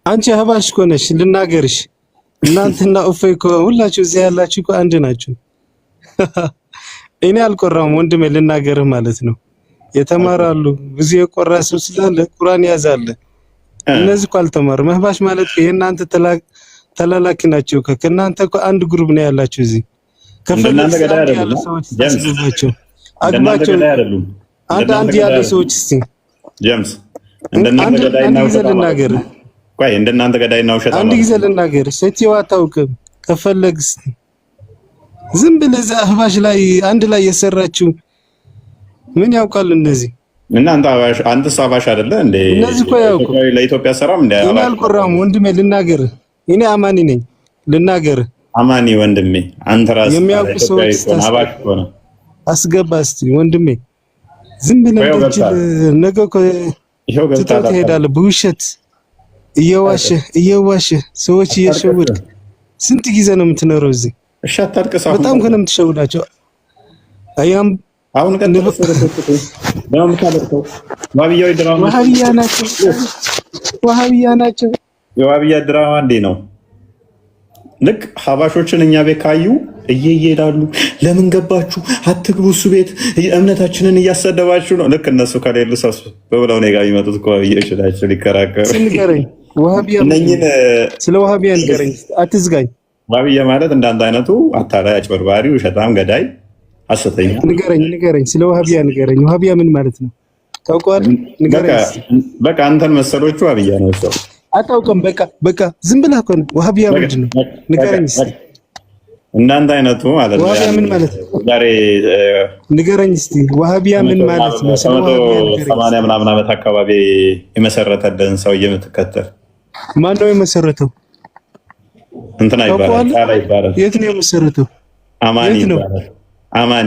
አንቺ አህባሽ እኮ ነሽ ልናገርሽ። እናንተና እፎይ እኮ ሁላችሁ እዚህ ያላችሁ እኮ አንድ ናችሁ። እኔ አልቆራም ወንድሜ ልናገርህ ማለት ነው። የተማራሉ ብዙ የቆራ ሰው ስላለ ቁርአን ያዛለ። እነዚህ እኮ አልተማሩም። አህባሽ ማለት የእናንተ ተላላኪ ናቸው። ከእናንተ እኮ አንድ ግሩፕ ነው ያላችሁ እዚህ። ከፈለግን ገዳ አይደለም አግባቸው አንድ ያለ ሰዎች እስቲ ጀምስ እንደናንተ ገዳይና ውሸት ልናገር። ቆይ እንደናንተ ገዳይና ውሸት አንድ ጊዜ ልናገር። ሴትየዋ አታውቅም። ከፈለግስ ዝም ብለህ እዛ አህባሽ ላይ አንድ ላይ የሰራችው ምን ያውቃል እነዚህ? እናንተ አህባሽ አንተስ አህባሽ አይደለ እንዴ? እነዚህ እኮ ያውቁ ለኢትዮጵያ ሰራም እንዴ? እኔ አልቆራም ወንድሜ ልናገር። እኔ አማኒ ነኝ ልናገር። አማኒ ወንድሜ አንተ ራስህ የሚያውቁ ሰዎች አህባሽ ሆነ አስገባ እስቲ ወንድሜ። ዝም ብለህ ነገ እኮ ትተህ ትሄዳለህ በውሸት እየዋሸህ ሰዎች እየሸወድክ። ስንት ጊዜ ነው የምትኖረው እዚህ? እሺ አታልቅስ። በጣም ከነ የምትሸውዳቸው አያም አሁን ዋሃቢያ ናቸው። የዋሃቢያ ድራማ እንዴ ነው? ልክ ሀባሾችን እኛ ቤት ካዩ እየሄዳሉ። ለምን ገባችሁ? አትግቡ እሱ ቤት እምነታችንን እያሰደባችሁ ነው። ልክ እነሱ ከሌሉ ሰው በብለው ነው ጋር የሚመጡት እኮ ዋሃቢያዎች ሊከራከሩ። ንገረኝ፣ ስለ ዋሃቢያ ንገረኝ፣ አትዝጋኝ። ዋሃቢያ ማለት እንዳንተ አይነቱ አታላይ፣ አጭበርባሪ፣ ውሸታም፣ ገዳይ፣ ሐሰተኛ። ንገረኝ፣ ስለ ዋሃቢያ ንገረኝ። ዋሃቢያ ምን ማለት ነው ታውቀዋለህ? ንገረኝ። በቃ አንተን መሰሎቹ ዋሃቢያ ነው ሰው አታውቅም። በቃ ዝም ብለህ እኮ ነው። ዋሃቢያ ምንድን ነው ንገረኝ። እንዳንተ አይነቱ ማለት ነው። ዋሃቢያ ምን ማለት ነው? ዛሬ ንገረኝ እስቲ ዋሃቢያ ምን ማለት ነው? 80 ምናምን ዓመት አካባቢ የመሰረተልን ሰው የምትከተል ማን ነው የመሰረተው? እንትና ይባላል። የት ነው የመሰረተው? አማኒ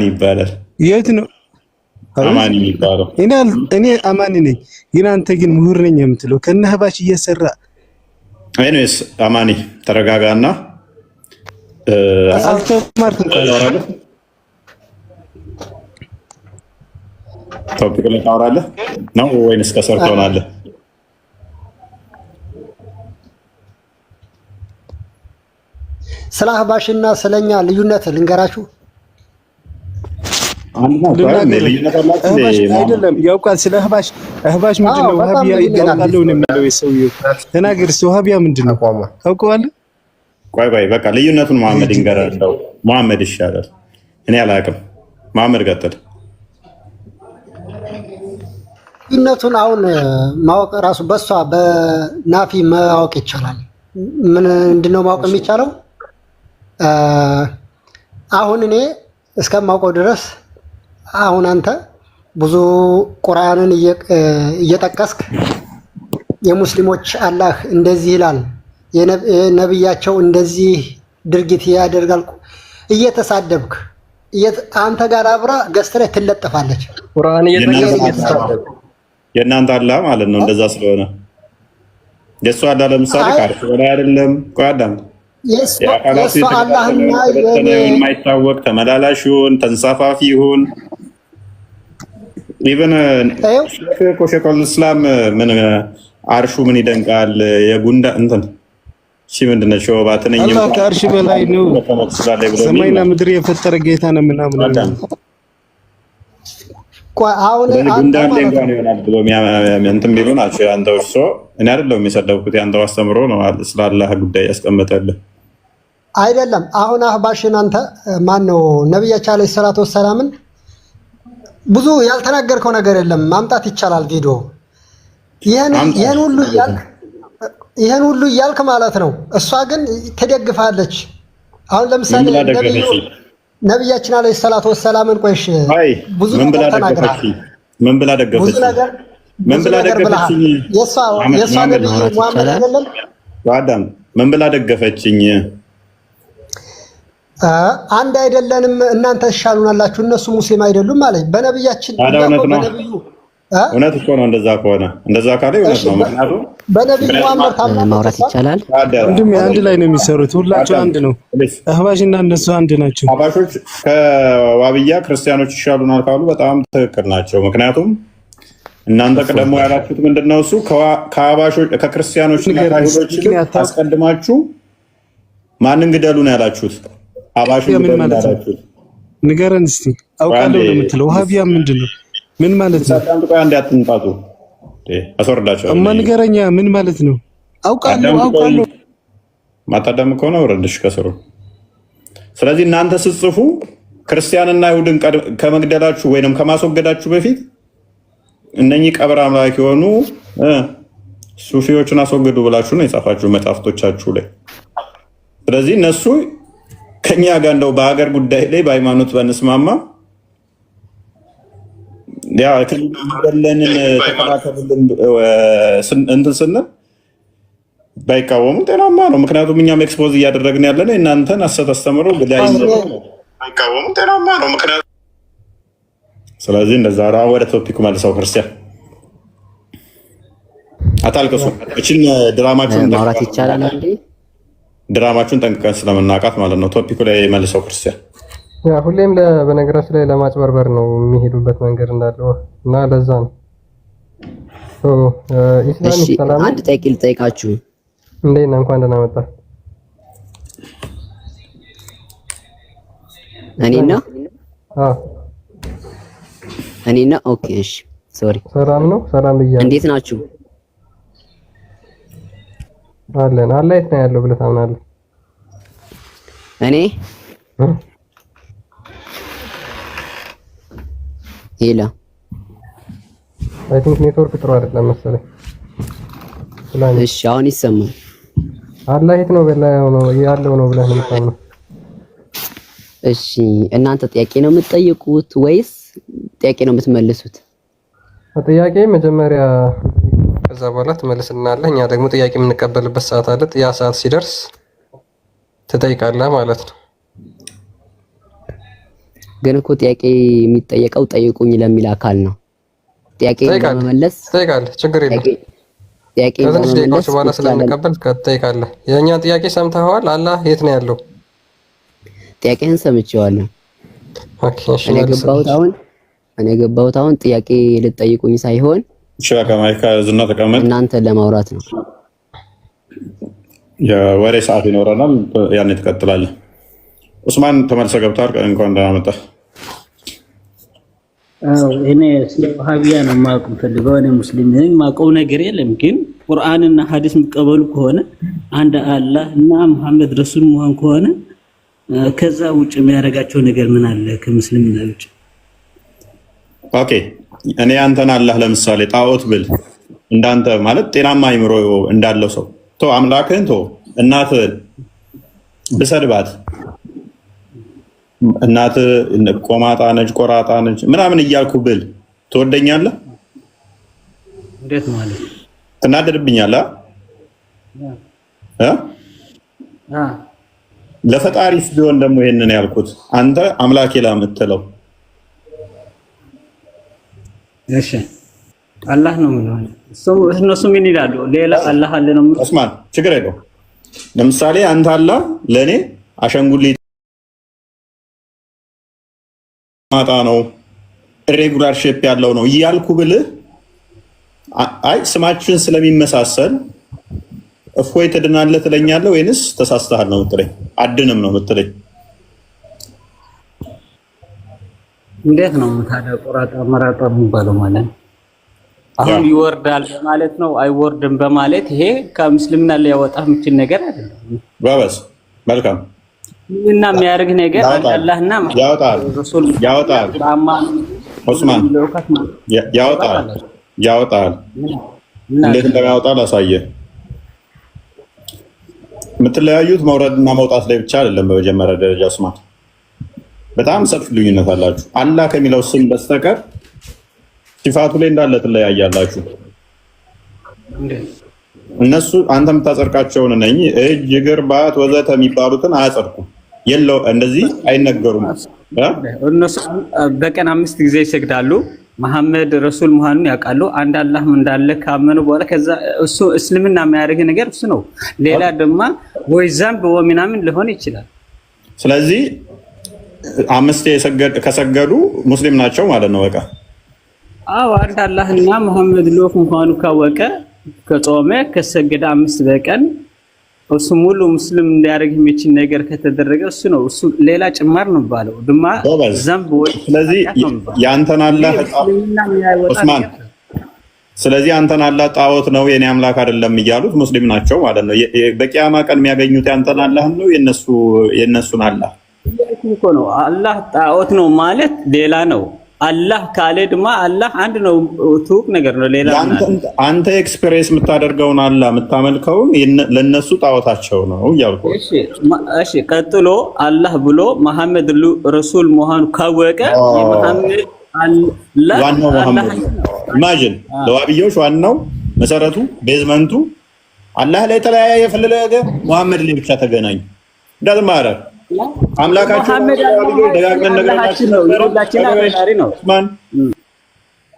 ይባላል። የት ነው አማኒ የሚባለው? እኔ አማኒ ነኝ፣ ግን አንተ ግን ምሁር ነኝ የምትለው ከነ አህባሽ እየሰራ። አይነስ አማኒ ተረጋጋና አልተማርክም። ቶፒክ ላይ ታወራለህ ነው ወይንስ ከሰር ትሆናለህ? ስለ አህባሽና ስለኛ ልዩነት ልንገራችሁ። አይደለም ያውቃል። ስለ አህባሽ ምንድን ነው? ዋሃቢያ ያውቃል ነው የሚለው የሰውዬው። ተናገር እስኪ ዋሃቢያ ምንድን ነው ታውቀዋለህ? ቆይ በቃ ልዩነቱን መሐመድ ይንገራል። መሐመድ ይሻላል። እኔ አላውቅም። መሐመድ ቀጥል። ልዩነቱን አሁን ማወቅ ራሱ በሷ በናፊ ማወቅ ይቻላል። ምንድነው ማወቅ የሚቻለው? አሁን እኔ እስከማውቀው ድረስ አሁን አንተ ብዙ ቁርአንን እየጠቀስክ የሙስሊሞች አላህ እንደዚህ ይላል፣ የነብያቸው እንደዚህ ድርጊት ያደርጋል እየተሳደብክ አንተ ጋር አብራ ገዝት ላይ ትለጠፋለች። ቁርአን እየተሳደብክ የእናንተ አላህ ማለት ነው። እንደዛ ስለሆነ የእሱ አላህ ለምሳሌ ካርቱ በላይ አይደለም። ቆይ አዳም የአካላቱ የማይታወቅ ተመላላሽ ይሁን ተንሳፋፊ ይሁን ኢቨን ሼኹል እስላም ምን አርሹ ምን ይደንቃል የጉንዳ እንትን እሺ ምንድን ነው ሸዋባትን አላህ ከአርሽ በላይ ነው። ሰማይና ምድር የፈጠረ ጌታ ነው ምናምን አሁን ጉንዳ እንኳን ይሆናል ብሎ እንትን ቢሉ ናቸው። አንተ እርሶ እኔ አይደለሁም የሰደብኩት ያንተው አስተምሮ ነው ስለ አላህ ጉዳይ ያስቀመጠልህ አይደለም። አሁን አህባሽን አንተ ማን ነው ነብያችን አለይሂ ሰላቱ ወሰላምን ብዙ ያልተናገርከው ነገር የለም። ማምጣት ይቻላል ቪዲዮ። ይሄን ሁሉ እያልክ ማለት ነው። እሷ ግን ትደግፋለች። አሁን ለምሳሌ ነብያችን አለይሂ ሰላቱ ወሰላምን ቆይሽ ብዙ ነገር ተናግረሃል። ምን ብላ ደገፈች? ምን ብላ ደገፈች? የሷ ነብይ ሙሐመድ አይደለም አዳም ምን ብላ ደገፈችኝ? አንድ አይደለንም እናንተ ተሻሉናላችሁ እነሱ ሙስሊም አይደሉም ማለት በነብያችን በነብዩ እውነት እኮ ነው። እንደዛ ከሆነ እንደዛ ካለ እውነት ነው። ምክንያቱም በነብዩ ሙሐመድ ማውራት ይቻላል። እንዴም አንድ ላይ ነው የሚሰሩት። ሁላቸው አንድ ነው። አህባሽና እነሱ አንድ ናቸው። አህባሾች ከዋብያ ክርስቲያኖች ይሻሉናል ካሉ በጣም ትክክል ናቸው። ምክንያቱም እናንተ ቀደሞ ያላችሁት ምንድነው? እሱ ከአባሾች ከክርስቲያኖች ከአይሁዶች አስቀድማችሁ ማንን ግደሉ ነው ያላችሁት? አባሹ ግደሉ ያላችሁት ንገረን እስቲ። አውቃለሁ የምትለው ወሃቢያ ምንድነው? ምን ማለት ነው? ሳታንጡ አንድ አትንጣጡ። አስወርዳቸው እማ ንገረኛ፣ ምን ማለት ነው? አውቃለሁ ማታዳም ከሆነ ወረድሽ ከስሩ። ስለዚህ እናንተ ስትጽፉ ክርስቲያንና አይሁድን ከመግደላችሁ ወይንም ከማስወገዳችሁ በፊት እነኚህ ቀብር አምላክ የሆኑ ሱፊዎችን አስወግዱ ብላችሁ ነው የጻፋችሁ መጽሐፍቶቻችሁ ላይ። ስለዚህ እነሱ ከኛ ጋር እንደው በሀገር ጉዳይ ላይ በሃይማኖት በንስማማ ያ ከለንን ተከራከሩልን እንትን ስንል ባይቃወሙ ጤናማ ነው። ምክንያቱም እኛም ኤክስፖዝ እያደረግን ያለን እናንተን ሐሰት አስተምሮ ባይቃወሙ ጤናማ ነው። ምክንያቱም ስለዚህ እንደዛ ወደ ቶፒኩ መልሰው ክርስቲያን አታልቅሱ። እቺን ድራማችሁን ማውራት ይቻላል እንዴ? ድራማችሁን ጠንቅቀን ስለምናውቃት ማለት ነው። ቶፒኩ ላይ መልሰው ክርስቲያን ያ ሁሌም በነገራችን ላይ ለማጭበርበር ነው የሚሄዱበት መንገድ እንዳለው እና ለዛ ነው። ኢስላም ሰላም። አንድ ጥያቄ ልጠይቃችሁ። እንዴት ነው? እንኳን ደህና መጣ። እኔና ኦኬ፣ እሺ፣ ሶሪ። ሰላም ነው? ሰላም ብያለሁ። እንዴት ናችሁ? አለን። አላህ የት ነው ያለው ብለህ ታምናለህ? እኔ ሄላ አይ ቲንክ ኔትወርክ ጥሩ አይደለም መሰለኝ። እሺ፣ አሁን ይሰማል? አላህ የት ነው ያለው ነው ብለህ ነው የምታምነው? እሺ፣ እናንተ ጥያቄ ነው የምትጠይቁት ወይስ ጥያቄ ነው የምትመልሱት? ጥያቄ መጀመሪያ ከዛ በኋላ ትመልስልናለህ። እኛ ደግሞ ጥያቄ የምንቀበልበት ሰዓት አለ። ያ ሰዓት ሲደርስ ትጠይቃለህ ማለት ነው። ግን እኮ ጥያቄ የሚጠየቀው ጠይቁኝ ለሚል አካል ነው። ጥያቄ ለመመለስ ትጠይቃለህ፣ ችግር የለም። ጥያቄ ለመመለስ በኋላ ስለምንቀበል ትጠይቃለህ። የእኛን ጥያቄ ሰምተኸዋል? አላህ የት ነው ያለው? ጥያቄህን ሰምቼዋለሁ። ኦኬ፣ እሺ። እኔ ገባሁት አሁን ጥያቄ ልጠይቁኝ ሳይሆን እናንተ ለማውራት ነው። የወሬ ሰዓት ይኖረናል፣ ያን ትቀጥላለህ። ኡስማን ተመልሰህ ገብተሃል። እንኳን ደህና መጣህ። እኔ ስለ ወሃቢያ ነው ማወቅ ፈልገው። እኔ ሙስሊም ነኝ፣ ማውቀው ነገር የለም። ግን ቁርአንና ሐዲስ የሚቀበሉ ከሆነ አንድ አላህ እና መሐመድ ረሱል መሆን ከሆነ ከዛ ውጭ የሚያደርጋቸው ነገር ምን አለ ከሙስሊምና ውጭ? ኦኬ፣ እኔ አንተን አላህ ለምሳሌ ጣዖት ብል እንዳንተ ማለት ጤናማ አይምሮ እንዳለው ሰው አምላክህን እናትህን ብሰድባት እናት ቆማጣ ነች ቆራጣ ነች ምናምን እያልኩ ብል ትወደኛለህ? እንዴት ማለት? ትናደድብኛለህ? ለፈጣሪስ ቢሆን ደግሞ ይሄንን ያልኩት አንተ አምላኬ ላምትለው እሺ አላህ ነው የሚለው እነሱ ምን ይላሉ? ሌላ አላህ አለ ነው የሚለው። ኡስማን ችግር የለውም። ለምሳሌ አንተ አላህ ለኔ አሻንጉሊት ማጣ ነው ኢሬጉላር ሼፕ ያለው ነው እያልኩ ብልህ አይ ስማችን ስለሚመሳሰል እፎይ ትድናለህ ትለኛለህ ወይንስ ተሳስተሃል ነው የምትለኝ? አድንም ነው የምትለኝ? እንዴት ነው ታዲያ ቆራጣ መራጣ የሚባለው ማለት ነው? አሁን ይወርዳል በማለት ነው አይወርድም በማለት ይሄ ከሙስሊምና ሊያወጣ የሚችል ነገር አይደለም። ባባስ መልካም እና የሚያደርግ ነገር አላህና ያወጣል ኡስማን ያወጣል። እንዴት እንደሚያወጣ ላሳየህ። የምትለያዩት መውረድና መውጣት ላይ ብቻ አይደለም። በመጀመሪያ ደረጃ ኡስማን በጣም ሰፊ ልዩነት አላችሁ። አላህ ከሚለው ስም በስተቀር ሲፋቱ ላይ እንዳለ ትለያያላችሁ። እነሱ አንተ የምታጸድቃቸውን ነኝ እጅ፣ እግር፣ ባት ወዘተ የሚባሉትን አያጸድቁም። የለው እንደዚህ አይነገሩም። እነሱ በቀን 5 ጊዜ ይሰግዳሉ። መሐመድ ረሱል መሆኑን ያውቃሉ። አንድ አላህ እንዳለ ካመኑ በኋላ ከዛ እሱ እስልምና የሚያደርግ ነገር እሱ ነው። ሌላ ደግሞ ወይ ዘንብ ወይ ምናምን ሊሆን ይችላል። ስለዚህ 5 ከሰገዱ ሙስሊም ናቸው ማለት ነው። በቃ አዎ አንድ አላህና መሐመድ ሎክ መሆኑ ካወቀ ከጾመ ከሰገደ 5 በቀን እሱ ሙሉ ሙስሊም እንዲያደርግ የሚችል ነገር ከተደረገ እሱ ነው። እሱ ሌላ ጭማር ነው ባለው ድማ ዘንብ ወይ ስለዚህ ያንተን አላህ ዑስማን ስለዚህ አንተን አላህ ጣዖት ነው የኔ አምላክ አይደለም እያሉት ሙስሊም ናቸው ማለት ነው። በቂያማ ቀን የሚያገኙት ያንተን አላህ ነው የነሱን አላህ እኮ ነው። አላህ ጣዖት ነው ማለት ሌላ ነው። አላህ ካለ ድማ አላህ አንድ ነው። ቱቅ ነገር ነው ሌላ ነው። አንተ ኤክስፕሬስ የምታደርገውን አላህ የምታመልከውን ለነሱ ጣዖታቸው ነው እያልኩ። እሺ ቀጥሎ አላህ ብሎ መሐመድ ረሱል መሆኑ ካወቀ የመሐመድ ዋናው መሐመድ ኢማጂን ለዋብዮች ዋናው መሰረቱ ቤዝመንቱ አላህ ላይ ተለያየ የፈለገ መሐመድ ላይ ብቻ ተገናኙ እንደማረ አምላካችን መሐመድ ደጋግመን ነገራችን ነው የሁላችን አፈጣሪ ነው ማን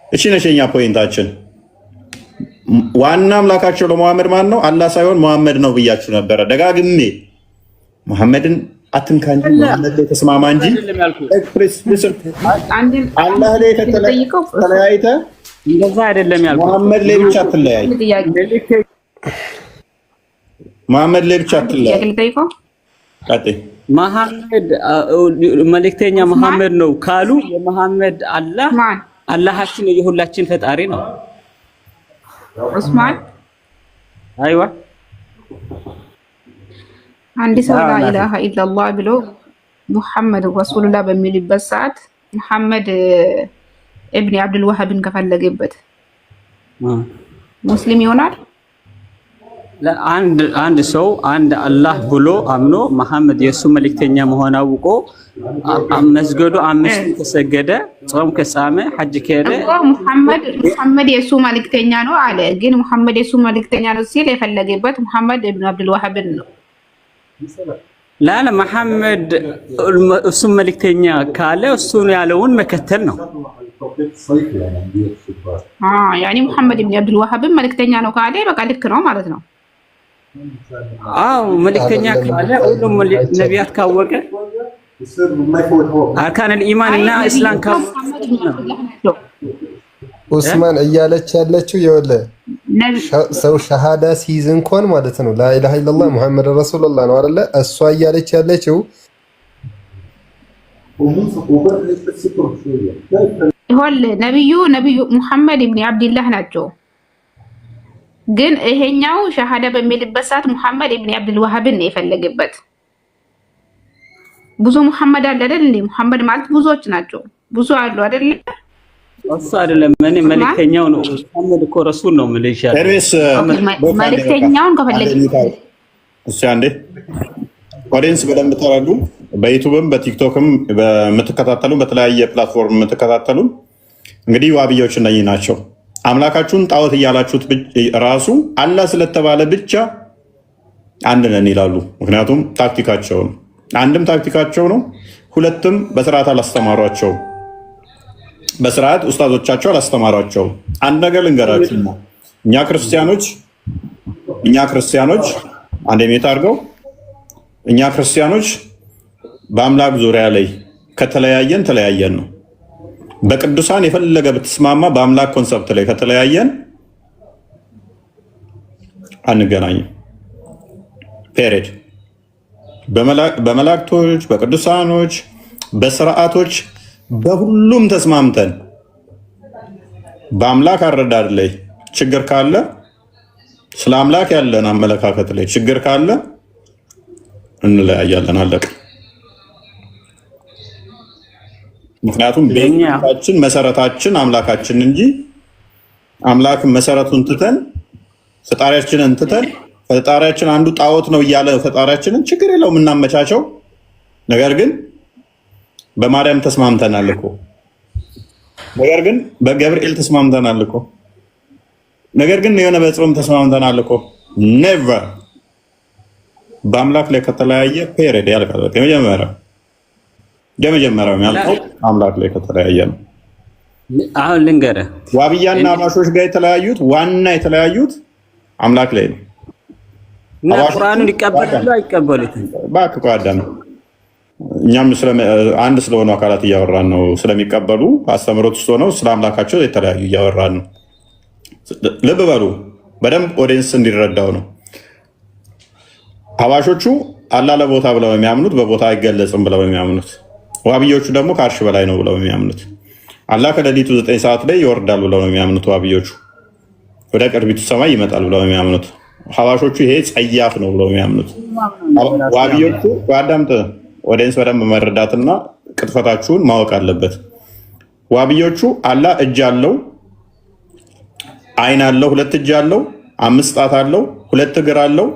እሺ ነሽኛ ፖይንታችን ዋና አምላካቸው ለመሐመድ ማን ነው አላህ ሳይሆን መሐመድ ነው ብያችሁ ነበር ደጋግሜ መሐመድን አትንካኝ መሐመድ ላይ ተስማማ እንጂ ኤክስፕሬስ አላህ ላይ ተለያይተ እንደዛ አይደለም ያልኩት መሐመድ ላይ ብቻ አትለያይ መሐመድ ላይ ብቻ አትለያይ መሐመድ መልእክተኛ መሐመድ ነው ካሉ የመሐመድ አላህ አላህችን የሁላችን ፈጣሪ ነው ዑስማን አይዋ አንድ ሰው ላ ኢላሃ ኢላላህ ብሎ ሙሐመድ ረሱሉላህ በሚልበት ሰዓት ሙሐመድ ኢብኑ አብዱል ወሃብን ከፈለገበት ሙስሊም ይሆናል? አንድ ሰው አንድ አላህ ብሎ አምኖ መሐመድ የሱ መልእክተኛ መሆን አውቆ መስገዱ 5 ከሰገደ ጾም ከሳመ ሐጅ ከሄደ ሙሐመድ የሱ መልእክተኛ ነው አለ። ግን ሙሐመድ የሱ መልእክተኛ ነው ሲል የፈለገበት ሙሐመድ ኢብኑ አብዱል ወሃብን ነው። ላለ መሐመድ እሱ መልእክተኛ ካለ እሱ ያለውን መከተል ነው። ያኒ ሙሐመድ ኢብኑ አብዱል ወሃብ መልእክተኛ ነው ካለ በቃ ልክ ነው ማለት ነው። አዎ መልእክተኛ ካለ ሁሉም ነቢያት ካወቀ አርካን الإيمان እና እስላም ካወቀ ኡስማን እያለች ያለችው የወለ ሰው ሸሃዳ ሲይዝ እንኳን ማለት ነው ላኢላሃ ኢላላህ ሙሐመድ ረሱሉላህ ነው አይደለ? እሷ እያለች ያለችው ይሁን ነብዩ ሙሐመድ ኢብኑ አብዱላህ ናቸው። ግን ይሄኛው ሸሃዳ በሚልበት ሰዓት ሙሐመድ ኢብኑ አብዱል ወሃብን ነው የፈለገበት። ብዙ ሙሐመድ አለ አይደል? ሙሐመድ ማለት ብዙዎች ናቸው። ብዙ አሉ አይደል? እሱ አይደለም እኔ መልእክተኛው ነው። ሙሐመድ እኮ ረሱል ነው ማለት መልእክተኛውን ከፈለገ እሺ አንዴ ኦዲየንስ በደንብ ተረዱ። በዩቲዩብም በቲክቶክም በመተከታተሉ በተለያየ ፕላትፎርም የምትከታተሉ እንግዲህ ዋብዮች እነኚህ ናቸው። አምላካችሁን ጣዖት እያላችሁት ራሱ አላህ ስለተባለ ብቻ አንድ ነን ይላሉ። ምክንያቱም ታክቲካቸው ነው። አንድም ታክቲካቸው ነው፣ ሁለትም በስርዓት አላስተማሯቸው። በስርዓት ኡስታዞቻቸው አላስተማሯቸው። አንድ ነገር ልንገራችሁ፣ እኛ ክርስቲያኖች አንድ ሜት አድርገው እኛ ክርስቲያኖች በአምላክ ዙሪያ ላይ ከተለያየን ተለያየን ነው። በቅዱሳን የፈለገ ብትስማማ በአምላክ ኮንሰፕት ላይ ከተለያየን አንገናኝም። ፔሬድ። በመላእክቶች፣ በቅዱሳኖች፣ በስርዓቶች በሁሉም ተስማምተን በአምላክ አረዳድ ላይ ችግር ካለ ስለ አምላክ ያለን አመለካከት ላይ ችግር ካለ እንለያያለን። አለቀ። ምክንያቱም ቤታችን መሰረታችን አምላካችን እንጂ አምላክ መሰረቱን ትተን ፈጣሪያችንን ትተን ፈጣሪያችን አንዱ ጣዖት ነው እያለ ፈጣሪያችንን ችግር የለውም እናመቻቸው። ነገር ግን በማርያም ተስማምተናል እኮ። ነገር ግን በገብርኤል ተስማምተናል እኮ። ነገር ግን የሆነ በጾም ተስማምተናል እኮ። ኔቨር በአምላክ ላይ ከተለያየ ፔሬድ ያልቃል። የመጀመሪያው የሚያልቀው አምላክ ላይ ከተለያየ ነው። አሁን ልንገርህ፣ ዋብያና አባሾች ጋር የተለያዩት አምላክ ላይ ነው። ቁርአኑን ይቀበላሉ አይቀበሉትም? እባክህ አዳም እኛም አንድ ስለሆኑ አካላት እያወራን ነው። ስለሚቀበሉ አስተምሮት ውስጥ ሆነው ስለ አምላካቸው የተለያዩ እያወራን ነው። ልብ በሉ በደንብ ኦዲየንስ እንዲረዳው ነው። ሀባሾቹ አላህ ለቦታ ብለው የሚያምኑት በቦታ አይገለጽም ብለው የሚያምኑት፣ ዋብዮቹ ደግሞ ከአርሽ በላይ ነው ብለው የሚያምኑት፣ አላህ ከሌሊቱ 9 ሰዓት ላይ ይወርዳል ብለው ነው የሚያምኑት። ዋብዮቹ ወደ ቅርቢቱ ሰማይ ይመጣል ብለው የሚያምኑት፣ ሀባሾቹ ይሄ ጸያፍ ነው ብለው የሚያምኑት። ዋብዮቹ አዳምጥ፣ ኦዲየንስ በደንብ መረዳትና ቅጥፈታችሁን ማወቅ አለበት። ዋብዮቹ አላህ እጅ አለው፣ አይን አለው፣ 2 እጅ አለው፣ 5 ጣት አለው፣ 2 እግር አለው፣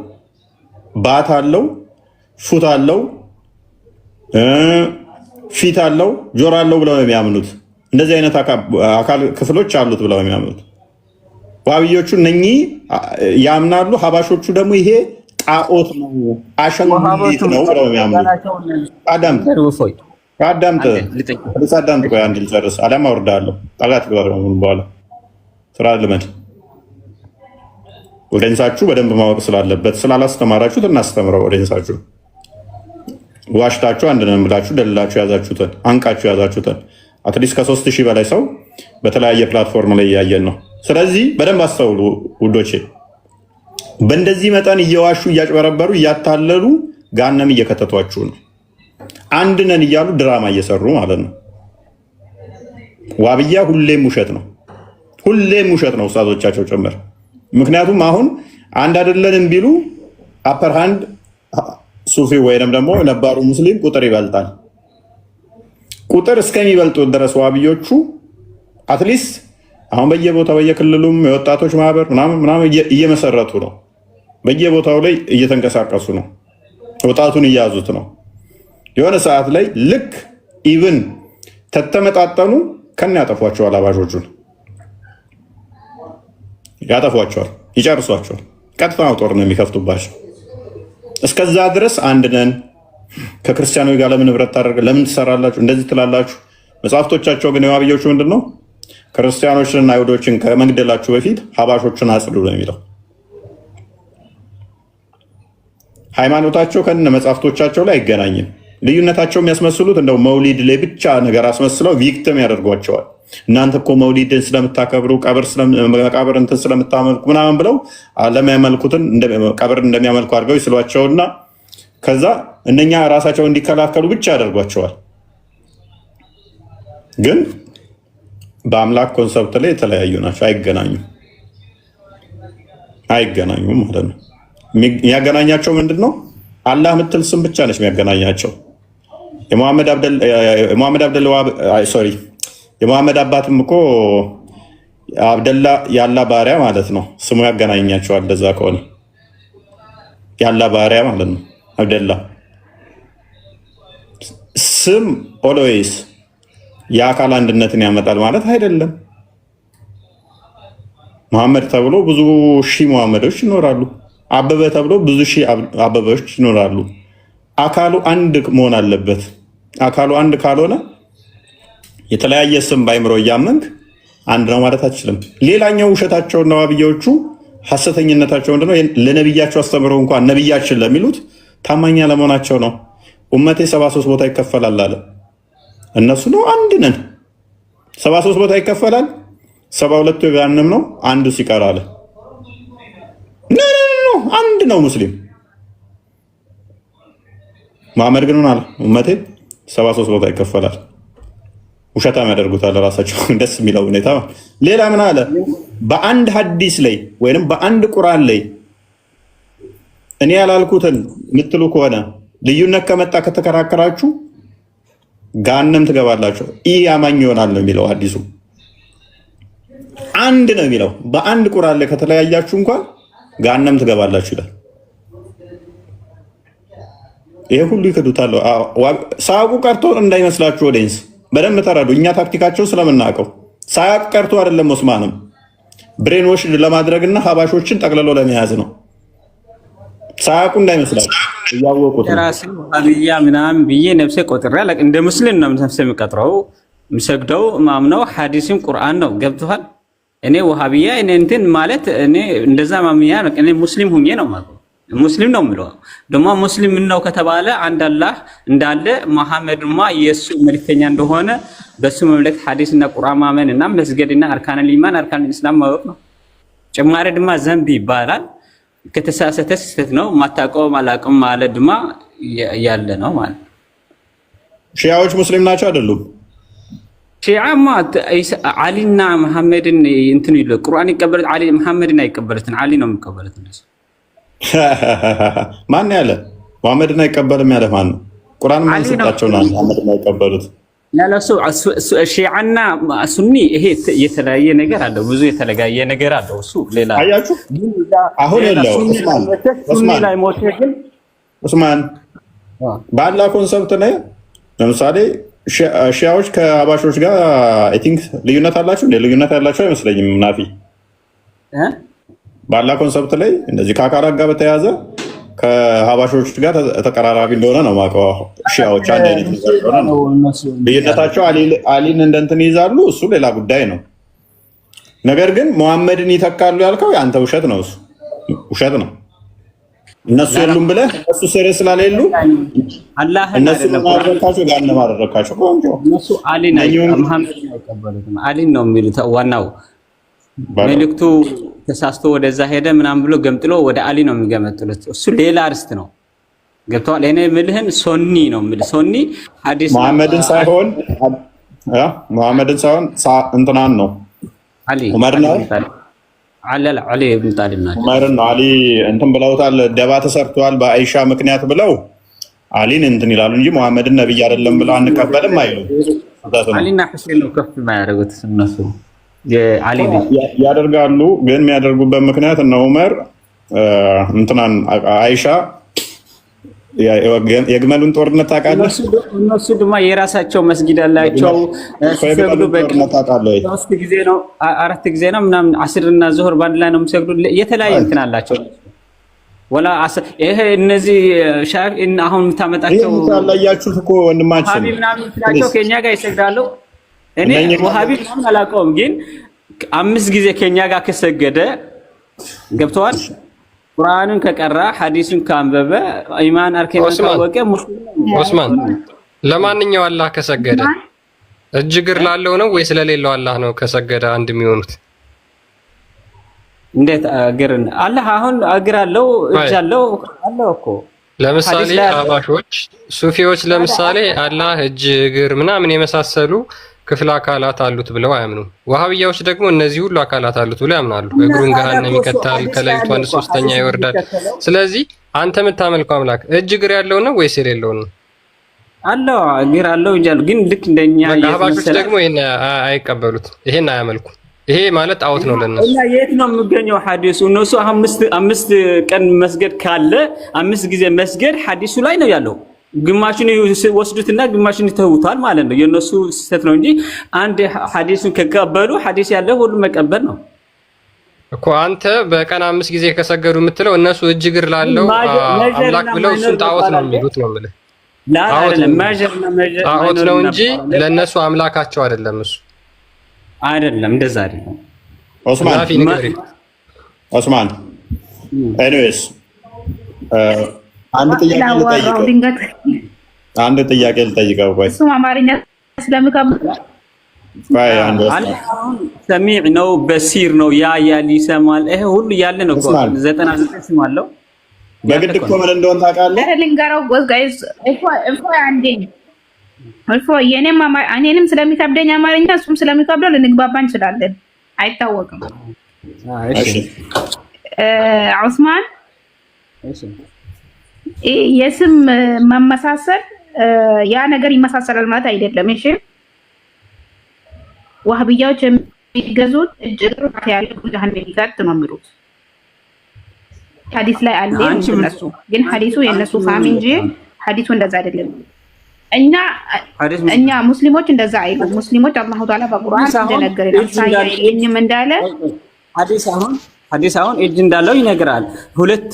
ባት አለው፣ ፉት አለው፣ ፊት አለው፣ ጆሮ አለው ብለው ነው የሚያምኑት። እንደዚህ አይነት አካል ክፍሎች አሉት ብለው ነው የሚያምኑት። ዋብዮቹ እነኚህ ያምናሉ። ሀባሾቹ ደግሞ ይሄ ጣዖት ነው አሸንጉሊት ነው ብለው ነው የሚያምኑት። አዳምጥ ቆይ አንድ ልጨርስ። አዳም አወርዳለሁ ጣላት በኋላ ስራ ልመድ። ኦዲየንሳችሁ በደንብ ማወቅ ስላለበት ስላላስተማራችሁት እናስተምረው። ኦዲየንሳችሁ ዋሽታችሁ አንድ ነን ብላችሁ ደልላችሁ ያዛችሁትን አንቃችሁ ያዛችሁትን አትሊስት ከ3000 በላይ ሰው በተለያየ ፕላትፎርም ላይ እያየን ነው። ስለዚህ በደንብ አስተውሉ ውዶቼ። በእንደዚህ መጠን እየዋሹ እያጭበረበሩ እያታለሉ ጋነም እየከተቷችሁ ነው። አንድ ነን እያሉ ድራማ እየሰሩ ማለት ነው። ዋብያ ሁሌም ውሸት ነው፣ ሁሌም ውሸት ነው ኡስታዞቻቸው ጭምር። ምክንያቱም አሁን አንድ አይደለንም ቢሉ አፐር ሃንድ ሱፊ ወይንም ደግሞ ነባሩ ሙስሊም ቁጥር ይበልጣል። ቁጥር እስከሚበልጡ ድረስ ዋብዮቹ አትሊስት አሁን በየቦታው በየክልሉም የወጣቶች ማህበር ምናምን እየመሰረቱ ነው። በየቦታው ላይ እየተንቀሳቀሱ ነው። ወጣቱን እያያዙት ነው። የሆነ ሰዓት ላይ ልክ ኢቭን ተተመጣጠኑ ከነ ያጠፏቸዋል። አባሾቹን ያጠፏቸዋል፣ ይጨርሷቸዋል። ቀጥታ ነው ጦር ነው የሚከፍቱባቸው። እስከዛ ድረስ አንድ ነን። ከክርስቲያኖች ጋር ለምን ህብረት ታደርገ ለምን ትሰራላችሁ? እንደዚህ ትላላችሁ። መጽሐፍቶቻቸው ግን የዋብዮቹ ምንድን ነው? ክርስቲያኖችንና አይሁዶችን ከመግደላችሁ በፊት ሀባሾችን አጽዱ ነው የሚለው። ሃይማኖታቸው ከነ መጽሐፍቶቻቸው ላይ አይገናኝም። ልዩነታቸው የሚያስመስሉት እንደው መውሊድ ላይ ብቻ ነገር አስመስለው ቪክቲም ያደርጓቸዋል። እናንተ እኮ መውሊድን ስለምታከብሩ ቀብር እንትን ስለምታመልኩ ምናምን ብለው ለሚያመልኩትን ቀብር እንደሚያመልኩ አድርገው ይስሏቸውና ከዛ እነኛ ራሳቸው እንዲከላከሉ ብቻ ያደርጓቸዋል። ግን በአምላክ ኮንሰፕት ላይ የተለያዩ ናቸው። አይገናኙም ማለት ነው። የሚያገናኛቸው ምንድን ነው? አላህ ምትል ስም ብቻ ነች የሚያገናኛቸው። የመሐመድ አባትም እኮ አብደላ ያላ ባሪያ ማለት ነው። ስሙ ያገናኛቸዋል። እንደዛ ከሆነ ያላ ባሪያ ማለት ነው አብደላ። ስም ኦልዌይስ የአካል አንድነትን ያመጣል ማለት አይደለም። መሐመድ ተብሎ ብዙ ሺህ መሐመዶች ይኖራሉ። አበበ ተብሎ ብዙ ሺህ አበበዎች ይኖራሉ። አካሉ አንድ መሆን አለበት። አካሉ አንድ ካልሆነ የተለያየ ስም ባይምሮ እያመንክ አንድ ነው ማለት አትችልም። ሌላኛው ውሸታቸውና ዋብያዎቹ ሐሰተኝነታቸው ምንድነው? ለነብያቸው አስተምረው እንኳን ነብያችን ለሚሉት ታማኝ ለመሆናቸው ነው። ኡመቴ 73 ቦታ ይከፈላል አለ። እነሱ ነው አንድ ነን 73 ቦታ ይከፈላል፣ 72 ገሃነም ነው፣ አንዱ ሲቀር አለ። አንድ ነው ሙስሊም። መሐመድ ግን ምን አለ? ኡመቴ 73 ቦታ ይከፈላል። ውሸታም ያደርጉታል ራሳቸው ደስ የሚለው ሁኔታ። ሌላ ምን አለ? በአንድ ሐዲስ ላይ ወይንም በአንድ ቁርአን ላይ እኔ ያላልኩትን የምትሉ ከሆነ ልዩነት ከመጣ ከተከራከራችሁ ገሃነም ትገባላችሁ፣ ይህ አማኝ ይሆናል ነው የሚለው ሐዲሱ። አንድ ነው የሚለው። በአንድ ቁርአን ላይ ከተለያያችሁ እንኳን ገሃነም ትገባላችሁ ይላል። ይሄ ሁሉ ይክዱታል። ሳያውቁ ቀርቶ እንዳይመስላችሁ ኦዲየንስ በደንብ ተረዱ። እኛ ታክቲካቸው ስለምናውቀው ሳያውቅ ቀርቶ አይደለም። ኦስማንም ብሬንዎሽ ለማድረግና ሀባሾችን ጠቅልሎ ለመያዝ ነው። ሳያውቁ እንዳይመስላችሁ እያወቁት ራሴ ሀብያ ምናምን ብዬ ነፍሴ ቆጥሬ እንደ ሙስሊም ነው ነፍሴ የሚቀጥረው የምሰግደው ማምነው ሐዲስም ቁርአን ነው። ገብቶሃል? እኔ ወሃቢያ እኔ እንትን ማለት እኔ እንደዛ ማምያ እኔ ሙስሊም ሁኜ ነው ማለት ሙስሊም ነው የምለው። ደግሞ ሙስሊም ነው ከተባለ አንድ አላህ እንዳለ መሐመድማ የሱ መልእክተኛ እንደሆነ በሱ መምለክ ሐዲስና ቁርአን ማመንና መስገድና አርካኑል ኢማን አርካኑል ኢስላም ማወቅ ነው። ጭማሪ ድማ ዘንብ ይባላል። ከተሳሳተ ስህተት ነው። ማታውቀው ማላውቅም ማለት ድማ ያለ ነው ማለት። ሺዓዎች ሙስሊም ናቸው አይደሉም? ሺዓማ አሊና መሐመድን እንትን ይሉ ቁርአን ይቀበሉት፣ አሊ መሐመድን አይቀበሉትም። አሊ ነው የሚቀበሉት እነሱ። ማን ያለ መሐመድን አይቀበልም ያለ ማን ነው? ቁርአን ማን ሰጣቸውና መሐመድን አይቀበሉት ያለ? ሺዓና ሱኒ ይሄ የተለያየ ነገር አለው፣ ብዙ የተለያየ ነገር አለው። እሱ ሌላ አያችሁ። አሁን ያለው ኡስማን ላይ ሞተ ግን ኡስማን ባላ ኮንሰፕት ነው። ለምሳሌ ሺዓዎች ከአባሾች ጋር አይ ቲንክ ልዩነት አላቸው። ልዩነት ያላቸው አይመስለኝም። ናፊ ባላ ኮንሰፕት ላይ እንደዚህ ከአካራት ጋር በተያያዘ ከሀባሾች ጋር ተቀራራቢ እንደሆነ ነው የማውቀው። ሺዓዎች አንድ አይነት ነው ልዩነታቸው። አሊን እንደንትን ይይዛሉ፣ እሱ ሌላ ጉዳይ ነው። ነገር ግን መሐመድን ይተካሉ ያልከው የአንተ ውሸት ነው። እሱ ውሸት ነው። እነሱ የሉም ብለህ እነሱ ስር ስላሌሉ እነሱ ማድረካቸው ጋር ማድረካቸው እነሱ አሊን መሐመድን አይቀበሉትም። አሊን ነው የሚሉት። ዋናው መልእክቱ ተሳስቶ ወደዛ ሄደ ምናምን ብሎ ገምጥሎ ወደ አሊ ነው የሚገመጥሉት። እሱ ሌላ አርስት ነው። ገብቷል? እኔ የምልህን ሶኒ ነው የምልህ። ሶኒ ሐዲስ መሐመድን ሳይሆን እንትናን ነው አሊ ዑመር ነው አሊ ኢብኑ ጣሊብ ናቸው። ዑመር ነው አሊ እንትን ብለውታል። ደባ ተሰርቷል በአይሻ ምክንያት ብለው አሊን እንትን ይላሉ እንጂ መሐመድን ነብይ አይደለም ብለው አንቀበልም አይሉም። አሊና ሁሴን ነው ከፍ የማያደርጉት እነሱ ያደርጋሉ። ግን የሚያደርጉበት ምክንያት እነ ዑመር እንትናን አይሻ የግመሉን ጦርነት ታውቃለህ? እነሱ ድማ የራሳቸው መስጊድ አላቸው። ሲሰግዱ ሶስት ጊዜ ነው አራት ጊዜ ነው ምናምን አስርና ዙህር ባንድ ላይ ነው የሚሰግዱ። የተለያየ እንትን አላቸው። ወላ ይሄ እነዚህ ሻፊ አሁን የምታመጣቸው ታላያችሁት እኮ ወንድማችን ሀቢብ ምናምን ትላቸው ከኛ ጋር ይሰግዳሉ። እኔ ወሃቢ ምናምን አላውቀውም፣ ግን 5 ጊዜ ከኛ ጋር ከሰገደ ገብተዋል። ቁርአንን ከቀራ ሐዲሱን ካንበበ ኢማን አርካኑን ካወቀ ኡስማን ለማንኛው አላህ ከሰገደ እጅ እግር ላለው ነው ወይስ ለሌለው አላህ ነው ከሰገደ አንድ የሚሆኑት? እንዴት እግር አላህ አሁን እግር አለው እጅ አለው እኮ። ለምሳሌ አባሾች ሱፊዎች ለምሳሌ አላህ እጅ እግር ምናምን የመሳሰሉ ክፍለ አካላት አሉት ብለው አያምኑም። ወሃቢያዎች ደግሞ እነዚህ ሁሉ አካላት አሉት ብለው ያምናሉ። እግሩን ገሃነም ይከታል፣ ከሌሊቱ 1/3 ይወርዳል። ስለዚህ አንተ የምታመልከው አምላክ እጅ እግር ያለው ነው ወይስ የሌለው ነው? አለው እግር አለው እንጂ ግን ልክ እንደኛ ወሃቢያዎች ደግሞ ይሄን አይቀበሉት፣ ይሄን አያመልኩ። ይሄ ማለት ጣዖት ነው ለነሱ። እና የት ነው የሚገኘው ሐዲሱ? እነሱ 5 ቀን መስገድ ካለ 5 ጊዜ መስገድ ሐዲሱ ላይ ነው ያለው። ግማሹን ወስዱትና ግማሹን ይተውታል ማለት ነው። የነሱ ስህተት ነው እንጂ አንድ ሐዲሱን ከቀበሉ ሐዲስ ያለው ሁሉ መቀበል ነው እኮ። አንተ በቀን 5 ጊዜ ከሰገዱ የምትለው እነሱ እጅ እግር ላለው አምላክ ብለው እሱ ጣዖት ነው የሚሉት ነው የምልህ። ጣዖት ነው እንጂ ለነሱ አምላካቸው አይደለም። እሱ አይደለም፣ እንደዛ አይደለም። ኦስማን ኤኒዌይስ አንድ ጥያቄ ልጠይቀው። ቆይ እሱ አማርኛ ስለምከብድ ሰሚዕ ነው በሲር ነው ያያል ይሰማል። ይሄ ሁሉ ያለ ነው እኮ 99 ስም አለው። በግድ እኮ ምን እንደሆነ ታውቃለህ? ልንገረው ጋይስ እኔንም ስለሚከብደኝ አማርኛ እሱም ስለሚከብደው ልንግባባ እንችላለን። አይታወቅም። ዑስማን የስም መመሳሰል ያ ነገር ይመሳሰላል ማለት አይደለም። እሺ ወሃቢያዎች የሚገዙት እጅግ ያለው ጀሃነም ይጋጥ ነው የሚሉት ሐዲስ ላይ አለ። እነሱ ግን ሐዲሱ የነሱ ፋም እንጂ ሐዲሱ እንደዛ አይደለም። እኛ ሙስሊሞች እንደዛ አይደለም። ሙስሊሞች አላሁ ተዓላ በቁርአን እንደነገረን አሳያ የኝም እንዳለ ሐዲስ አሁን እጅ እንዳለው ይነግራል። ሁለት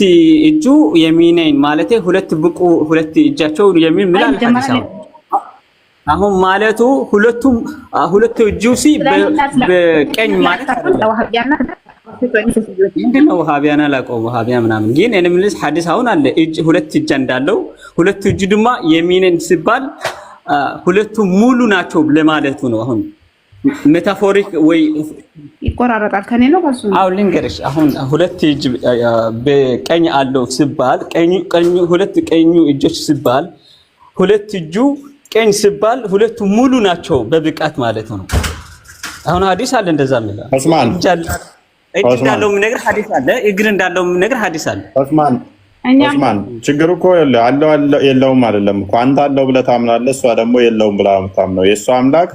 እጁ የሚነኝ ማለት ሁለት እጃቸው የሚል ምላል ሐዲስ አሁን ማለቱ ሁለቱ እጁ በቀኝ ማለት ምንድነው ወሃቢያን አላውቀውም። ወሃቢያ ምናምን ግን እኔ የምልሽ ሐዲስ አሁን አለ እጅ ሁለት እጅ እንዳለው ሁለት እጅ ድማ የሚንን ሲባል ሁለቱ ሙሉ ናቸው ለማለቱ ነው። አሁን ሜታፎሪክ ወይ ይቆራረጣል ከኔ ነው ከሱ ነው። አሁን ልንገርሽ አሁን ሁለት እጅ በቀኝ አለው ሲባል ቀኝ ሁለት ቀኙ እጆች ሲባል ሁለት እጁ ቀኝ ሲባል ሁለቱ ሙሉ ናቸው በብቃት ማለት ነው። አሁን ሐዲስ አለ እንደዛ የሚለው ዑስማን እጅ እንዳለው ነገር ሐዲስ አለ፣ እግር እንዳለው ነገር ሐዲስ አለ። ዑስማን ችግሩ እኮ አለው የለውም አይደለም እኮ አንተ አለው ብለህ ታምናለህ፣ እሷ ደግሞ የለውም ብላ የምታምነው የእሷ አምላክ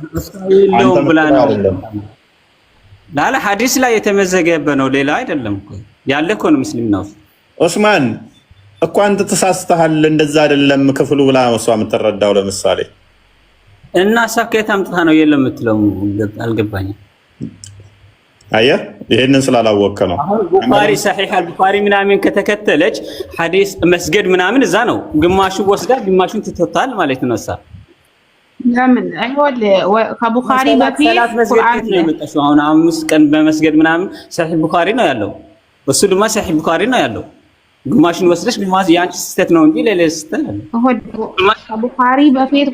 የለውም ብላ ነው ላለ ሐዲስ ላይ የተመዘገበ ነው፣ ሌላ አይደለም እኮ ያለ እኮ ነው። ሙስሊም ነው ዑስማን እኮ አንተ ተሳስተሃል፣ እንደዛ አይደለም ክፍሉ ብላ ነው እሷ የምትረዳው። ለምሳሌ እና ሳከት አምጥታ ነው የለም የምትለው አልገባኝም። አየህ ይሄንን ስላላወቅህ ነው። አሁን ቡኻሪ ሰሒህ አልቡኻሪ ምናምን ከተከተለች ሐዲስ መስገድ ምናምን እዛ ነው ግማሹ ወስዳ ግማሹን ትተታል ማለት ነው። እሳ ለምን አይወል ከቡኻሪ በፊት ቁርአን ነው የመጣው። አሁን 5 ቀን በመስገድ ምናምን ሰሒህ ቡኻሪ ነው ያለው፣ እሱ ድማ ሰሒህ ቡኻሪ ነው ያለው። ግማሹን ወስደሽ ግማሽ ያንቺ ስህተት ነው እንጂ ሌላ ስህተት አይደለም። ከቡኻሪ በፊት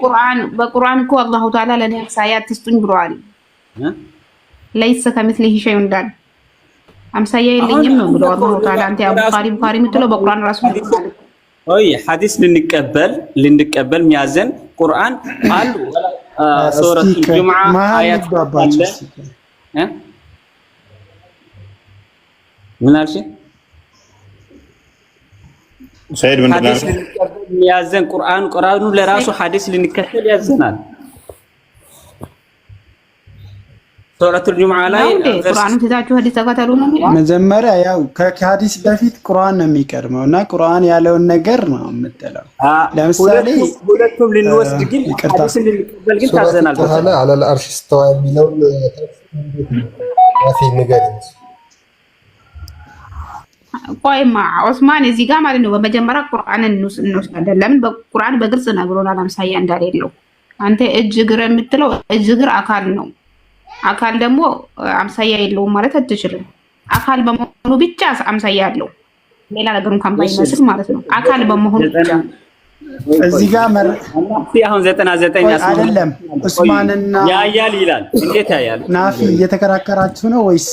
በቁርአን እኮ አላሁ ተዓላ ለኔ አምሳያ ትስጡኝ ብሏል። ለይስ ከሚስሊሂ ሸይኡን እንዳል አምሳያ የለኝም ነው ብሎ አላሁ ተዓላ። አንተ ያ ቡኻሪ የምትለው በቁርአን ራሱ ወይ ሐዲስ ልንቀበል የሚያዘን ቁርአን አሉ። ሱረቱ ጁምዓ አያት አለ ምን አልሽ? ሰይድ ምን ሐዲስ ልንቀበል የሚያዘን ቁርአኑ ለራሱ ሐዲስ ልንከተል ያዘናል። ሱረቱል ጁምዓ ላይ ቁርአን ትታችሁ ሐዲስ ተከተሉ ነው የሚለው። መጀመሪያ ያው ከሐዲስ በፊት ቁርአን ነው የሚቀድመው እና ቁርአን ያለውን ነገር ነው የምትለው። ለምሳሌ ሁለቱም ልንወስድ ግን ሐዲስ ልንቀበል ግን ታዘናል። ተዓላ አለል አርሽ ስተዋ የሚለው ያፊ ነገር ቆይማ ዑስማን እዚህ ጋር ማለት ነው በመጀመሪያ ቁርአንን እንወስዳለን። ለምን በቁርአን በግልጽ ነግሮናል አምሳያ እንዳሌለው። አንተ እጅ እግር የምትለው እጅ እግር አካል ነው። አካል ደግሞ አምሳያ የለውም ማለት አትችልም። አካል በመሆኑ ብቻ አምሳያ ያለው ሌላ ነገሩን ካምባይመስል ማለት ነው። አካል በመሆኑ ብቻ እዚህ ጋር አሁን 99 አይደለም ዑስማንና ያያል ይላል። እንዴት ያያል? ናፊ እየተከራከራችሁ ነው ወይስ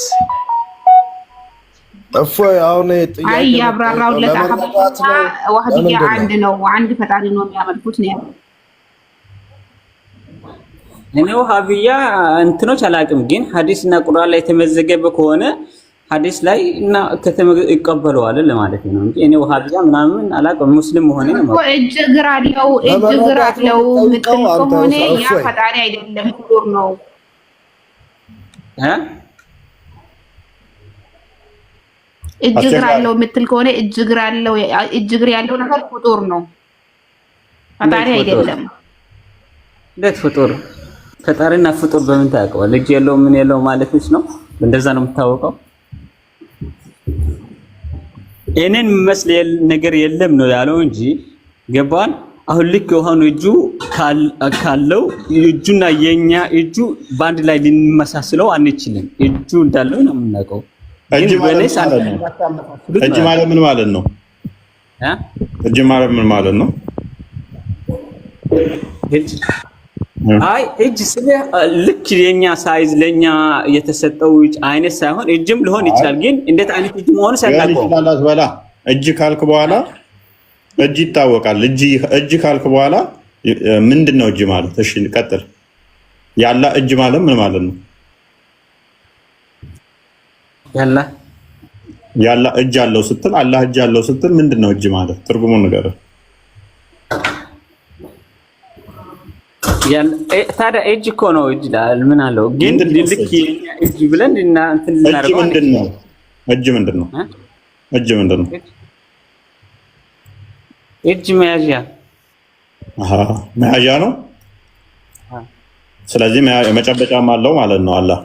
እፎይ? አሁን ጥያቄ አይ ያብራራው ለታሐበታ ወህዲያ አንድ ነው፣ አንድ ፈጣሪ ነው የሚያመልኩት ነው ያለው። እኔ ወሃቢያ እንትኖች አላውቅም፣ ግን ሐዲስና ቁርአን ላይ የተመዘገበ ከሆነ ሐዲስ ላይ እና ይቀበለዋል ለማለት ነው እንጂ እኔ ወሃቢያ ምናምን አላውቅም። ሙስሊም ሆነ ነው እጅ እግር አለው ምትል ከሆነ ያ ፈጣሪ አይደለም ፍጡር ነው። እጅ እግር አለው ምትል ከሆነ እጅ እግር ያለው ነገር ፍጡር ነው፣ ፈጣሪ አይደለም። እንዴት ፍጡር? ፈጣሪና ፍጡር በምን ታውቀዋል? እጅ የለው ምን የለው ማለትሽ ነው? እንደዛ ነው የምታወቀው? እኔን መስል ነገር የለም ነው ያለው እንጂ ገባን። አሁን ልክ የሆነ እጁ ካለው እጁና የኛ እጁ ባንድ ላይ ልንመሳስለው አንችልም። እጁ እንዳለው ነው የምናውቀው። እጅ ማለት ምን ማለት ነው? እጅ ማለት ምን ማለት ነው? አይ እጅ ስለ ልክ የኛ ሳይዝ ለኛ የተሰጠው እጅ አይነት ሳይሆን እጅም ሊሆን ይችላል። ግን እንዴት አይነት እጅ መሆኑ ሳይታወቅ እጅ ካልክ በኋላ እጅ ይታወቃል። እጅ ካልክ በኋላ ምንድነው እጅ ማለት? እሺ ቀጥል። ያላ እጅ ማለት ምን ማለት ነው? ያላ እጅ አለው ስትል አላህ እጅ አለው ስትል ምንድነው እጅ ማለት? ትርጉሙን ንገረን። ታዲያ እጅ እኮ ነው እጅ ላል ምን አለው? ግን ልክ እጅ ብለን እና እንትን እናደርገው። እጅ ምንድነው? እጅ ምንድነው? እጅ መያዣ መያዣ ነው። ስለዚህ መጨበጫም አለው ማለት ነው። አላህ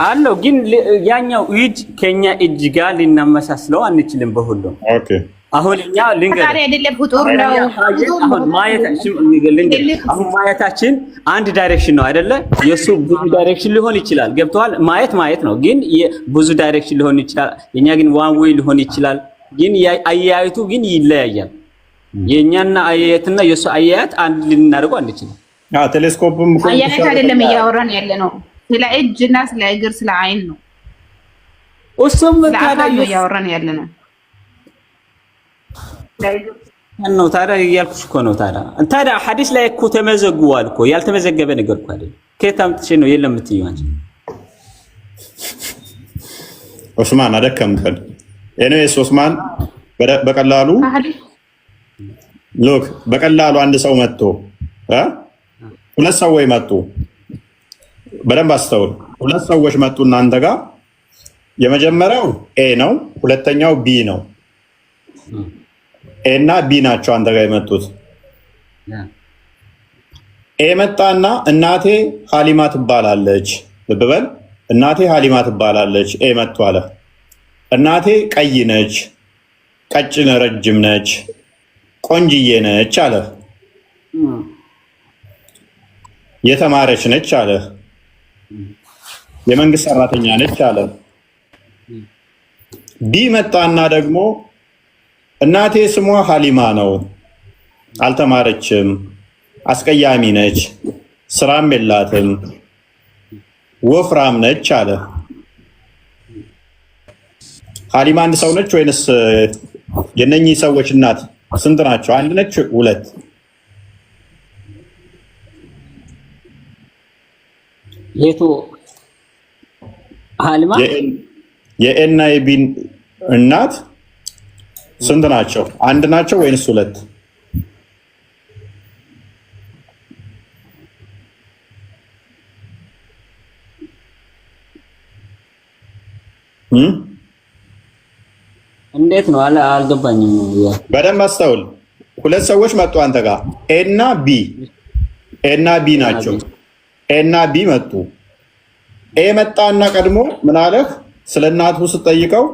አለው፣ ግን ያኛው እጅ ከኛ እጅ ጋር ልናመሳስለው አንችልም በሁሉም። ኦኬ አሁን እኛ ልንገር አሁን ማየታችን አንድ ዳይሬክሽን ነው አይደለ? የሱ ብዙ ዳይሬክሽን ሊሆን ይችላል። ገብተዋል? ማየት ነው፣ ግን ብዙ ዳይሬክሽን ሊሆን ይችላል። የኛ ግን ዋን ዌይ ሊሆን ይችላል። ግን አያያቱ ግን ይለያያል። የኛና አያያትና የሱ አያያት አንድ ልናደርገው አንችልም። ቴሌስኮፕም አያያት አይደለም እያወራን ያለ ነው። ስለ እጅና ስለ እግር ስለ አይን ነው። እሱም ታዲያ እያወራን ያለ ነው ነው ታዲያ እያልኩሽ እኮ ነው። ታዲያ ሐዲስ ላይ እኮ ተመዘግቧል እኮ። ያልተመዘገበ ነገር እኮ አይደል? ከየት አምጥቼ ነው የለም የምትይው አንቺ? ዑስማን አደከምከን። ኤኒዌይስ ዑስማን በቀላሉ ሎክ በቀላሉ አንድ ሰው መጥቶ ሁለት ሰዎች መጡ። በደንብ አስተውል። ሁለት ሰዎች መጡ እናንተ ጋር። የመጀመሪያው ኤ ነው፣ ሁለተኛው ቢ ነው። ኤ እና ቢ ናቸው አንተ ጋር የመጡት። ኤ መጣና እናቴ ሀሊማ ትባላለች። ልብ በል እናቴ ሀሊማ ትባላለች። ኤ መጥቶ አለ እናቴ ቀይ ነች፣ ቀጭን ረጅም ነች፣ ቆንጅዬ ነች አለ። የተማረች ነች አለ። የመንግስት ሰራተኛ ነች አለ። ቢ መጣና ደግሞ እናቴ ስሟ ሀሊማ ነው፣ አልተማረችም፣ አስቀያሚ ነች፣ ስራም የላትም፣ ወፍራም ነች አለ። ሀሊማ አንድ ሰው ነች ወይንስ የነኚህ ሰዎች እናት ስንት ናቸው? አንድ ነች? ሁለት? የቱ ሀሊማ? የኤና የቢ እናት ስንት ናቸው? አንድ ናቸው ወይንስ ሁለት? እንዴት ነው? አልገባኝም። በደንብ አስተውል። ሁለት ሰዎች መጡ አንተ ጋር ኤና ቢ ናቸው። ኤና ቢ መጡ። ኤ መጣና ቀድሞ ምን አለህ? ስለ እናቱ ስትጠይቀው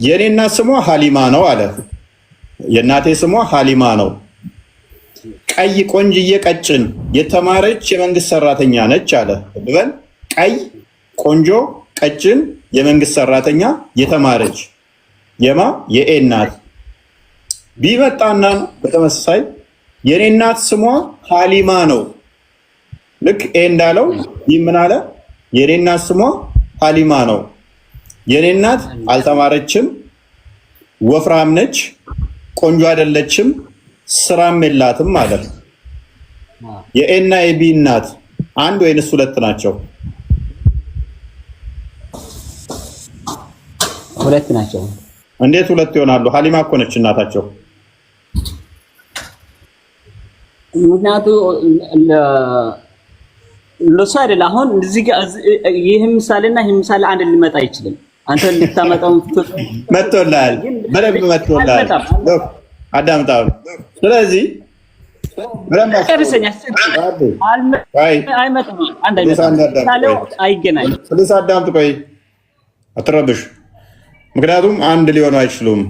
የኔ እናት ስሟ ሀሊማ ነው አለ። የእናቴ ስሟ ሀሊማ ነው፣ ቀይ ቆንጅዬ ቀጭን የተማረች የመንግስት ሰራተኛ ነች አለ። ብለን ቀይ ቆንጆ ቀጭን የመንግስት ሰራተኛ የተማረች የማ የኤ እናት። ቢመጣና በተመሳሳይ የኔ እናት ስሟ ሀሊማ ነው። ልክ ኤ እንዳለው ይህ ምን አለ? የኔ እናት ስሟ ሀሊማ ነው፣ የኔ እናት አልተማረችም፣ ወፍራም ነች፣ ቆንጆ አይደለችም፣ ስራም የላትም ማለት ነው። የኤና የቢ እናት አንድ ወይንስ ሁለት ናቸው? ሁለት ናቸው። እንዴት ሁለት ይሆናሉ? ሀሊማ እኮ ነች እናታቸው። ምክንያቱ ለሱ አይደል? አሁን እዚህ ጋር ይህ ምሳሌና ይህ ምሳሌ አንድ ሊመጣ አይችልም። አንተ ልታመጣው መጥቶልሃል፣ በደንብ መጥቶልሃል። አዳምጣው። ስለዚህ አዳምጥ፣ ቆይ አትረብሽ። ምክንያቱም አንድ ሊሆኑ አይችሉም።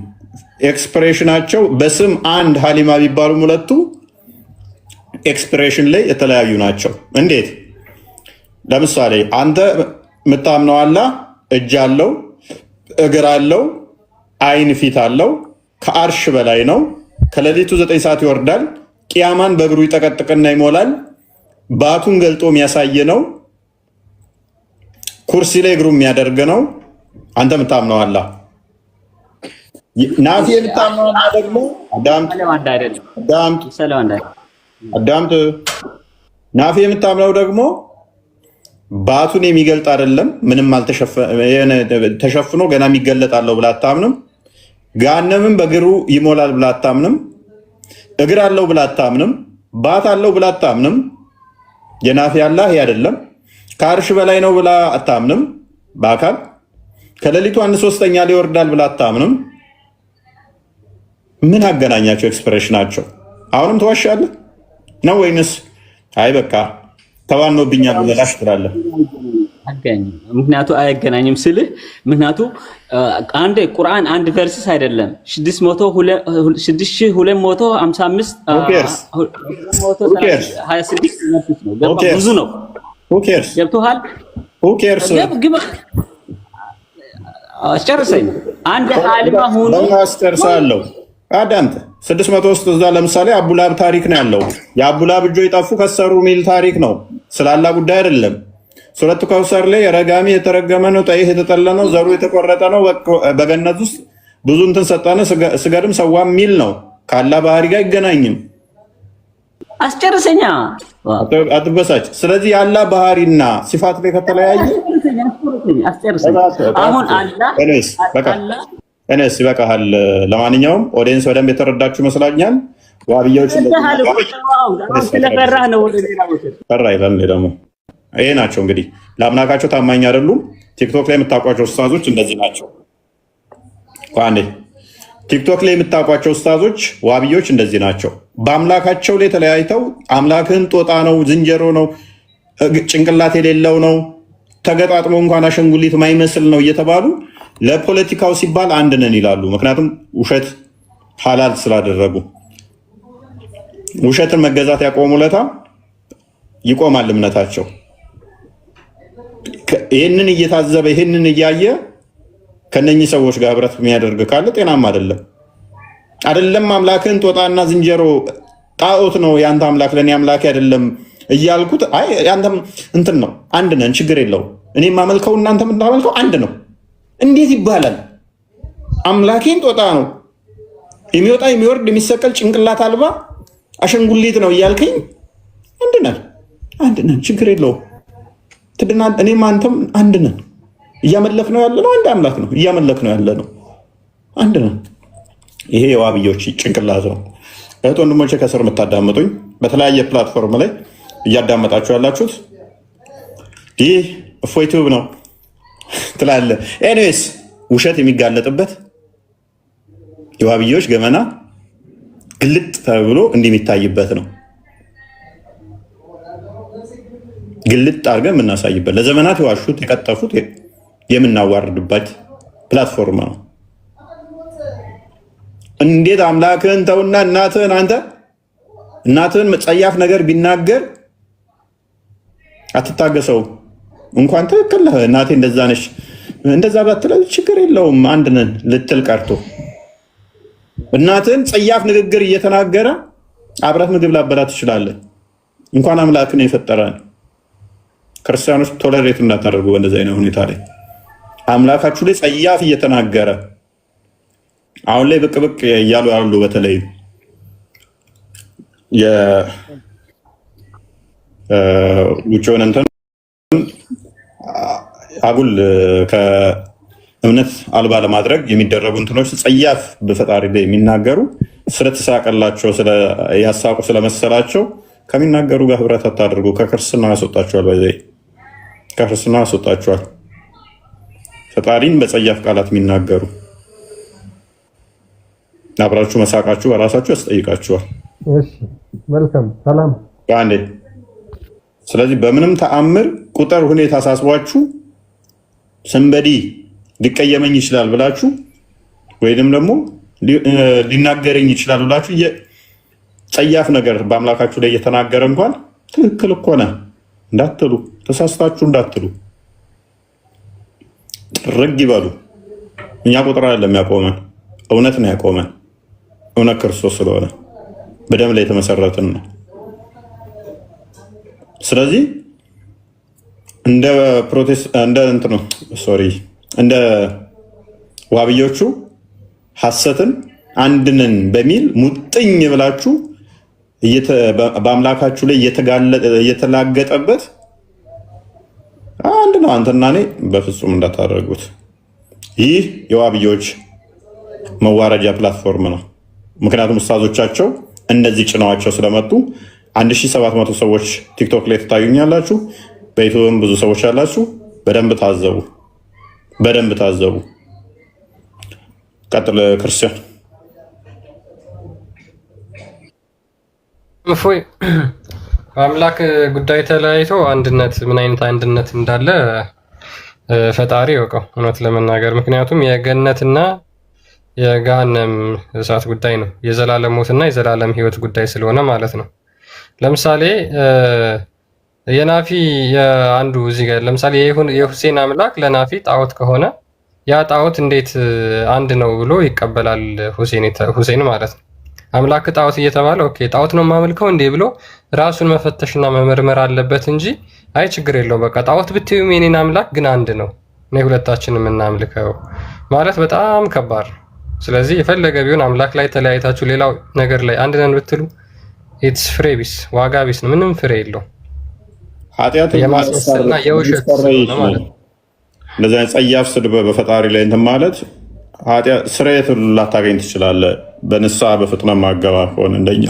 ኤክስፕሬሽናቸው በስም አንድ ሀሊማ ቢባሉም ሁለቱ ኤክስፕሬሽን ላይ የተለያዩ ናቸው። እንዴት? ለምሳሌ አንተ የምታምነው አላህ እጅ አለው፣ እግር አለው፣ አይን ፊት አለው፣ ከአርሽ በላይ ነው፣ ከሌሊቱ 9 ሰዓት ይወርዳል፣ ቅያማን በእግሩ ይጠቀጥቅና ይሞላል፣ ባቱን ገልጦ የሚያሳይ ነው፣ ኩርሲ ላይ እግሩ የሚያደርግ ነው። አንተ የምታምነው አላህ። ናፊ የምታምነው አላህ ደግሞ አዳምጥ። ናፊ የምታምነው ደግሞ ባቱን የሚገልጥ አይደለም፣ ምንም ተሸፍኖ ገና የሚገለጥ አለው ብላ አታምንም። ገሃነምን በእግሩ ይሞላል ብላ አታምንም። እግር አለው ብላ አታምንም። ባት አለው ብላ አታምንም። የናፊ አላህ ይሄ አይደለም። ከአርሽ በላይ ነው ብላ አታምንም። በአካል ከሌሊቱ 1/3 ሊወርዳል ብላ አታምንም። ምን አገናኛቸው? ኤክስፕሬሽናቸው። አሁንም ተዋሻለህ ነው ወይንስ አይ በቃ ተባኖብኛል ብለሽ ትላለህ? ምክንያቱ አይገናኝም ስልህ ምክንያቱ አንድ ቁርአን አንድ ቨርስስ አይደለም 6226 ብዙ ነው። ገብቶሃል? አስጨርሰኝ። አንድ ዓሊም ሆኖ አስጨርሳለሁ። አዳምጥ። 600 ውስጥ እዛ ለምሳሌ አቡላብ ታሪክ ነው ያለው። የአቡላብ እጆች የጠፉ ከሰሩ ሚል ታሪክ ነው። ስላላ ጉዳይ አይደለም። ሱረቱ ከውሰር ላይ ረጋሚ የተረገመ ነው፣ ጠይህ የተጠለ ነው፣ ዘሩ የተቆረጠ ነው፣ በገነት ውስጥ ብዙ እንትን ሰጠነ ስገድም ሰዋም ሚል ነው። ካላ ባህሪ ጋር አይገናኝም። አስጨርሰኛ፣ አትበሳጭ። ስለዚህ ያላ ባህሪና ሲፋት ላይ ከተለያየ አሁን አላህ እኔስ ይበቃሃል። ለማንኛውም ኦዲየንስ በደንብ የተረዳችሁ ይመስላኛል። ዋብያዎች ስለፈራህ ነው ወደ ሌላ ቦታ ፈራ ይላል ደግሞ ይሄ ናቸው እንግዲህ ለአምላካቸው ታማኝ አይደሉም። ቲክቶክ ላይ የምታውቋቸው ኡስታዞች እንደዚህ ናቸው። ቋንዴ ቲክቶክ ላይ የምታውቋቸው ኡስታዞች ዋብዮች እንደዚህ ናቸው። በአምላካቸው ላይ ተለያይተው አምላክህን ጦጣ ነው፣ ዝንጀሮ ነው፣ ጭንቅላት የሌለው ነው፣ ተገጣጥሞ እንኳን አሸንጉሊት ማይመስል ነው እየተባሉ ለፖለቲካው ሲባል አንድ ነን ይላሉ። ምክንያቱም ውሸት ሐላል ስላደረጉ ውሸትን መገዛት ያቆሙለታ ይቆማል እምነታቸው። ይህንን እየታዘበ ይህንን እያየ ከነኚህ ሰዎች ጋር ህብረት የሚያደርግ ካለ ጤናማ አይደለም። አይደለም አምላክህን ጦጣና ዝንጀሮ ጣዖት ነው ያንተ አምላክ ለእኔ አምላክ አይደለም እያልኩት፣ አይ ያንተም እንትን ነው አንድ ነን ችግር የለውም እኔ የማመልከው እናንተ የምታመልከው አንድ ነው እንዴት ይባላል? አምላኬን ጦጣ ነው የሚወጣ የሚወርድ የሚሰቀል ጭንቅላት አልባ አሸንጉሊት ነው እያልከኝ አንድ ነን ችግር የለውም ትድና እኔም አንተም አንድ ነን እያመለክ ነው ያለ ነው አንድ አምላክ ነው እያመለክ ነው ያለ ነው አንድ ነን። ይሄ የዋብዮች ጭንቅላት ነው። እህት ወንድሞቼ ከስር የምታዳምጡኝ በተለያየ ፕላትፎርም ላይ እያዳመጣችሁ ያላችሁት ይህ እፎይ ቲዩብ ነው ትላለ። ኤኒዌይስ ውሸት የሚጋለጥበት የዋብዮች ገመና ግልጥ ተብሎ እንዲህ የሚታይበት ነው። ግልጥ አድርገን የምናሳይበት ለዘመናት የዋሹት የቀጠፉት የምናዋርድበት ፕላትፎርም ነው። እንዴት አምላክህን ተውና እናትህን ጸያፍ ነገር ቢናገር አትታገሰው? እንኳን ትክክል ነህ እናቴ እንደዛ ነሽ እንደዛ ባትለው ችግር የለውም አንድ ነን ልትል ቀርቶ እናትህን ጸያፍ ንግግር እየተናገረ አብረት ምግብ ላበላ ትችላለህ። እንኳን አምላክን የፈጠረን ክርስቲያኖች ቶለሬት እንዳታደርጉ በእንደዚህ አይነት ሁኔታ ላይ አምላካችሁ ላይ ጸያፍ እየተናገረ አሁን ላይ ብቅ ብቅ እያሉ ያሉ በተለይ የውጭውን እንትን አጉል ከእምነት አልባ ለማድረግ የሚደረጉ እንትኖች ጸያፍ በፈጣሪ ላይ የሚናገሩ ስለተሳቀላቸው ያሳቁ ስለመሰላቸው ከሚናገሩ ጋር ህብረት አታድርጉ። ከክርስትና ያስወጣችኋል። በዚህ ከክርስትና ያስወጣችኋል። ፈጣሪን በጸያፍ ቃላት የሚናገሩ አብራችሁ መሳቃችሁ በራሳችሁ ያስጠይቃችኋል። መልካም ሰላም አንዴ። ስለዚህ በምንም ተአምር ቁጥር ሁኔታ አሳስቧችሁ ሰንበዲ ሊቀየመኝ ይችላል ብላችሁ ወይንም ደግሞ ሊናገረኝ ይችላል ብላችሁ ጸያፍ ነገር በአምላካችሁ ላይ እየተናገረ እንኳን ትክክል እኮ ነህ እንዳትሉ፣ ተሳስታችሁ እንዳትሉ ጥርግ ይበሉ። እኛ ቁጥር አይደለም ያቆመን፣ እውነት ነው ያቆመን። እውነት ክርስቶስ ስለሆነ በደም ላይ የተመሰረትን ነው። ስለዚህ እንደ ዋብዮቹ ሐሰትን አንድነን በሚል ሙጥኝ ብላችሁ በአምላካችሁ ላይ እየተላገጠበት አንድ ነው አንተና እኔ በፍጹም እንዳታደርጉት። ይህ የዋብዮች መዋረጃ ፕላትፎርም ነው። ምክንያቱም ኡስታዞቻቸው እነዚህ ጭነዋቸው ስለመጡ 1700 ሰዎች ቲክቶክ ላይ ትታዩኛላችሁ። በዩቱብም ብዙ ሰዎች ያላችሁ። በደንብ ታዘቡ፣ በደንብ ታዘቡ። ቀጥል ክርስቲያን። እፎይ በአምላክ ጉዳይ ተለያይቶ አንድነት ምን አይነት አንድነት እንዳለ ፈጣሪ ያውቀው እውነት ለመናገር ምክንያቱም የገነትና የገሃነም እሳት ጉዳይ ነው። የዘላለም ሞትና የዘላለም ህይወት ጉዳይ ስለሆነ ማለት ነው። ለምሳሌ የናፊ የአንዱ እዚህ ጋር ለምሳሌ የሁሴን አምላክ ለናፊ ጣዖት ከሆነ ያ ጣዖት እንዴት አንድ ነው ብሎ ይቀበላል? ሁሴን ማለት ነው። አምላክ ጣዖት እየተባለ ኦኬ ጣዖት ነው የማመልከው እንዴ ብሎ ራሱን መፈተሽና መመርመር አለበት እንጂ አይ ችግር የለውም በቃ ጣዖት ብትዩም የኔን አምላክ ግን አንድ ነው እኔ ሁለታችንም እናምልከው ማለት በጣም ከባድ። ስለዚህ የፈለገ ቢሆን አምላክ ላይ ተለያይታችሁ ሌላው ነገር ላይ አንድ ነን ብትሉ ኢትስ ፍሬ ቢስ ዋጋ ቢስ ነው፣ ምንም ፍሬ የለው። ኃጢአትን የማስመሰልና የውሸት ነው ማለት ነው። እንደዚህ አይነት ጸያፍ ስድብ በፈጣሪ ላይ እንትን ማለት ኃጢአት ስርየት ላታገኝ ትችላለህ። በንስሐ በፍጥነት ማገባ ከሆነ እንደኛ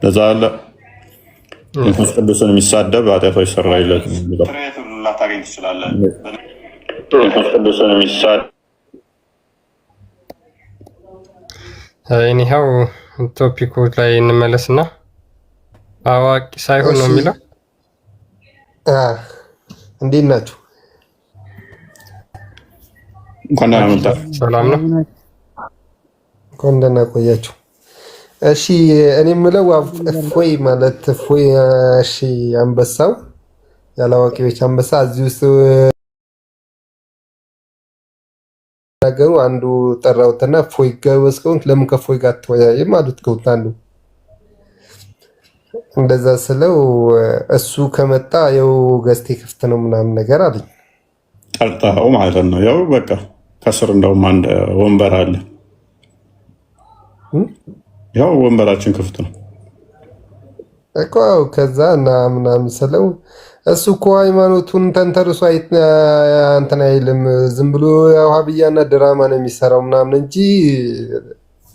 ለዛ አለ መንፈስ ቅዱስን የሚሳደብ ኃጢአቱ አይሰራይለትም የሚለው ስርየት ላታገኝ ትችላለህ። መንፈስ ቅዱስን የሚሳደብ እኒሃው ቶፒኩ ላይ እንመለስና አዋቂ ሳይሆን ነው የሚለው። እንዴት ናችሁ? እንኳን ደህና መጣ። ሰላም ነው። እንኳን ደህና ቆያችሁ። እሺ እኔ የምለው እፎይ ማለት እፎይ፣ እሺ አንበሳው ያላዋቂዎች አንበሳ እዚህ ውስጥ ነገሩ አንዱ ጠራውትና እፎይ ገበዝ ከሆንክ ለምን ከእፎይ ጋር ተወያይም አሉት። ከውታ አንዱ እንደዛ ስለው እሱ ከመጣ ያው ገዝቴ ክፍት ነው ምናምን ነገር አለኝ። ጠርተኸው ማለት ነው። ያው በቃ ከስር እንደውም አንድ ወንበር አለ። ያው ወንበራችን ክፍት ነው እኮ ከዛ እና ምናምን ስለው እሱ እኮ ሃይማኖቱን ተንተርሶ እንትን አይልም፣ ዝም ብሎ ዋሃብያና ድራማ ነው የሚሰራው ምናምን እንጂ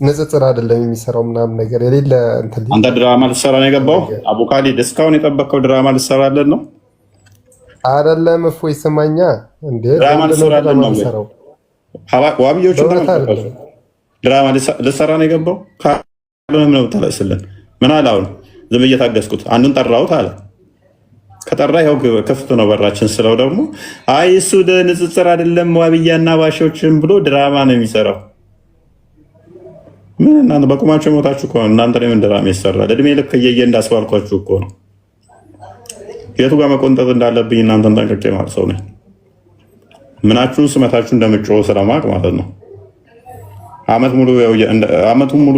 ንጽጽር አይደለም የሚሰራው ምናምን ነገር የሌለ እንትን። አንተ ድራማ ልትሰራ ነው የገባው? አቡካሊድ እስካሁን የጠበቀው ድራማ ልትሰራለን ነው አይደለም? እፎይ ስማኛ እንዴ ድራማ ልትሰራለን ነው የሚሰራው? ዋሃብዮች ድራማ ልትሰራ ነው የገባው? ካልሆነም ነው ተለስልን። ምን አለ አሁን? ዝም እየታገስኩት አንዱን ጠራሁት አለ። ከጠራ ያው ክፍት ነው በራችን ስለው ደግሞ አይ እሱ ንጽጽር አይደለም ዋሃብያና ባሾችን ብሎ ድራማ ነው የሚሰራው። ምን እናንተ በቁማቸው ሞታችሁ እኮ እናንተ ላይ ምን ድራማ ይሰራል? እድሜ ልክ እየየ እንዳስባልኳችሁ እኮ ነው። የቱ ጋር መቆንጠጥ እንዳለብኝ እናንተን ጠንቅቄ ማለት ሰው ነኝ። ምናችሁን ስመታችሁ እንደምጮህ ስለማቅ ማለት ነው። አመቱን ሙሉ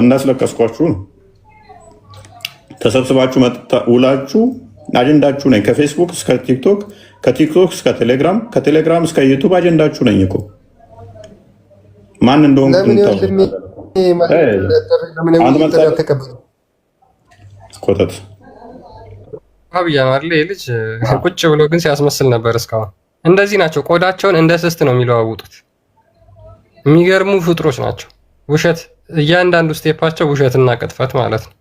እንዳስለቀስኳችሁ ነው። ተሰብስባችሁ ውላችሁ አጀንዳችሁ ነኝ። ከፌስቡክ እስከ ቲክቶክ፣ ከቲክቶክ እስከ ቴሌግራም፣ ከቴሌግራም እስከ ዩቱብ አጀንዳችሁ ነኝ እኮ ማን እንደሆነ ኮተት ዋሃብያ ነው አይደል? ይሄ ልጅ ቁጭ ብሎ ግን ሲያስመስል ነበር እስካሁን። እንደዚህ ናቸው። ቆዳቸውን እንደ ስስት ነው የሚለዋውጡት። የሚገርሙ ፍጥሮች ናቸው። ውሸት፣ እያንዳንዱ ስቴፓቸው ውሸትና ቅጥፈት ማለት ነው።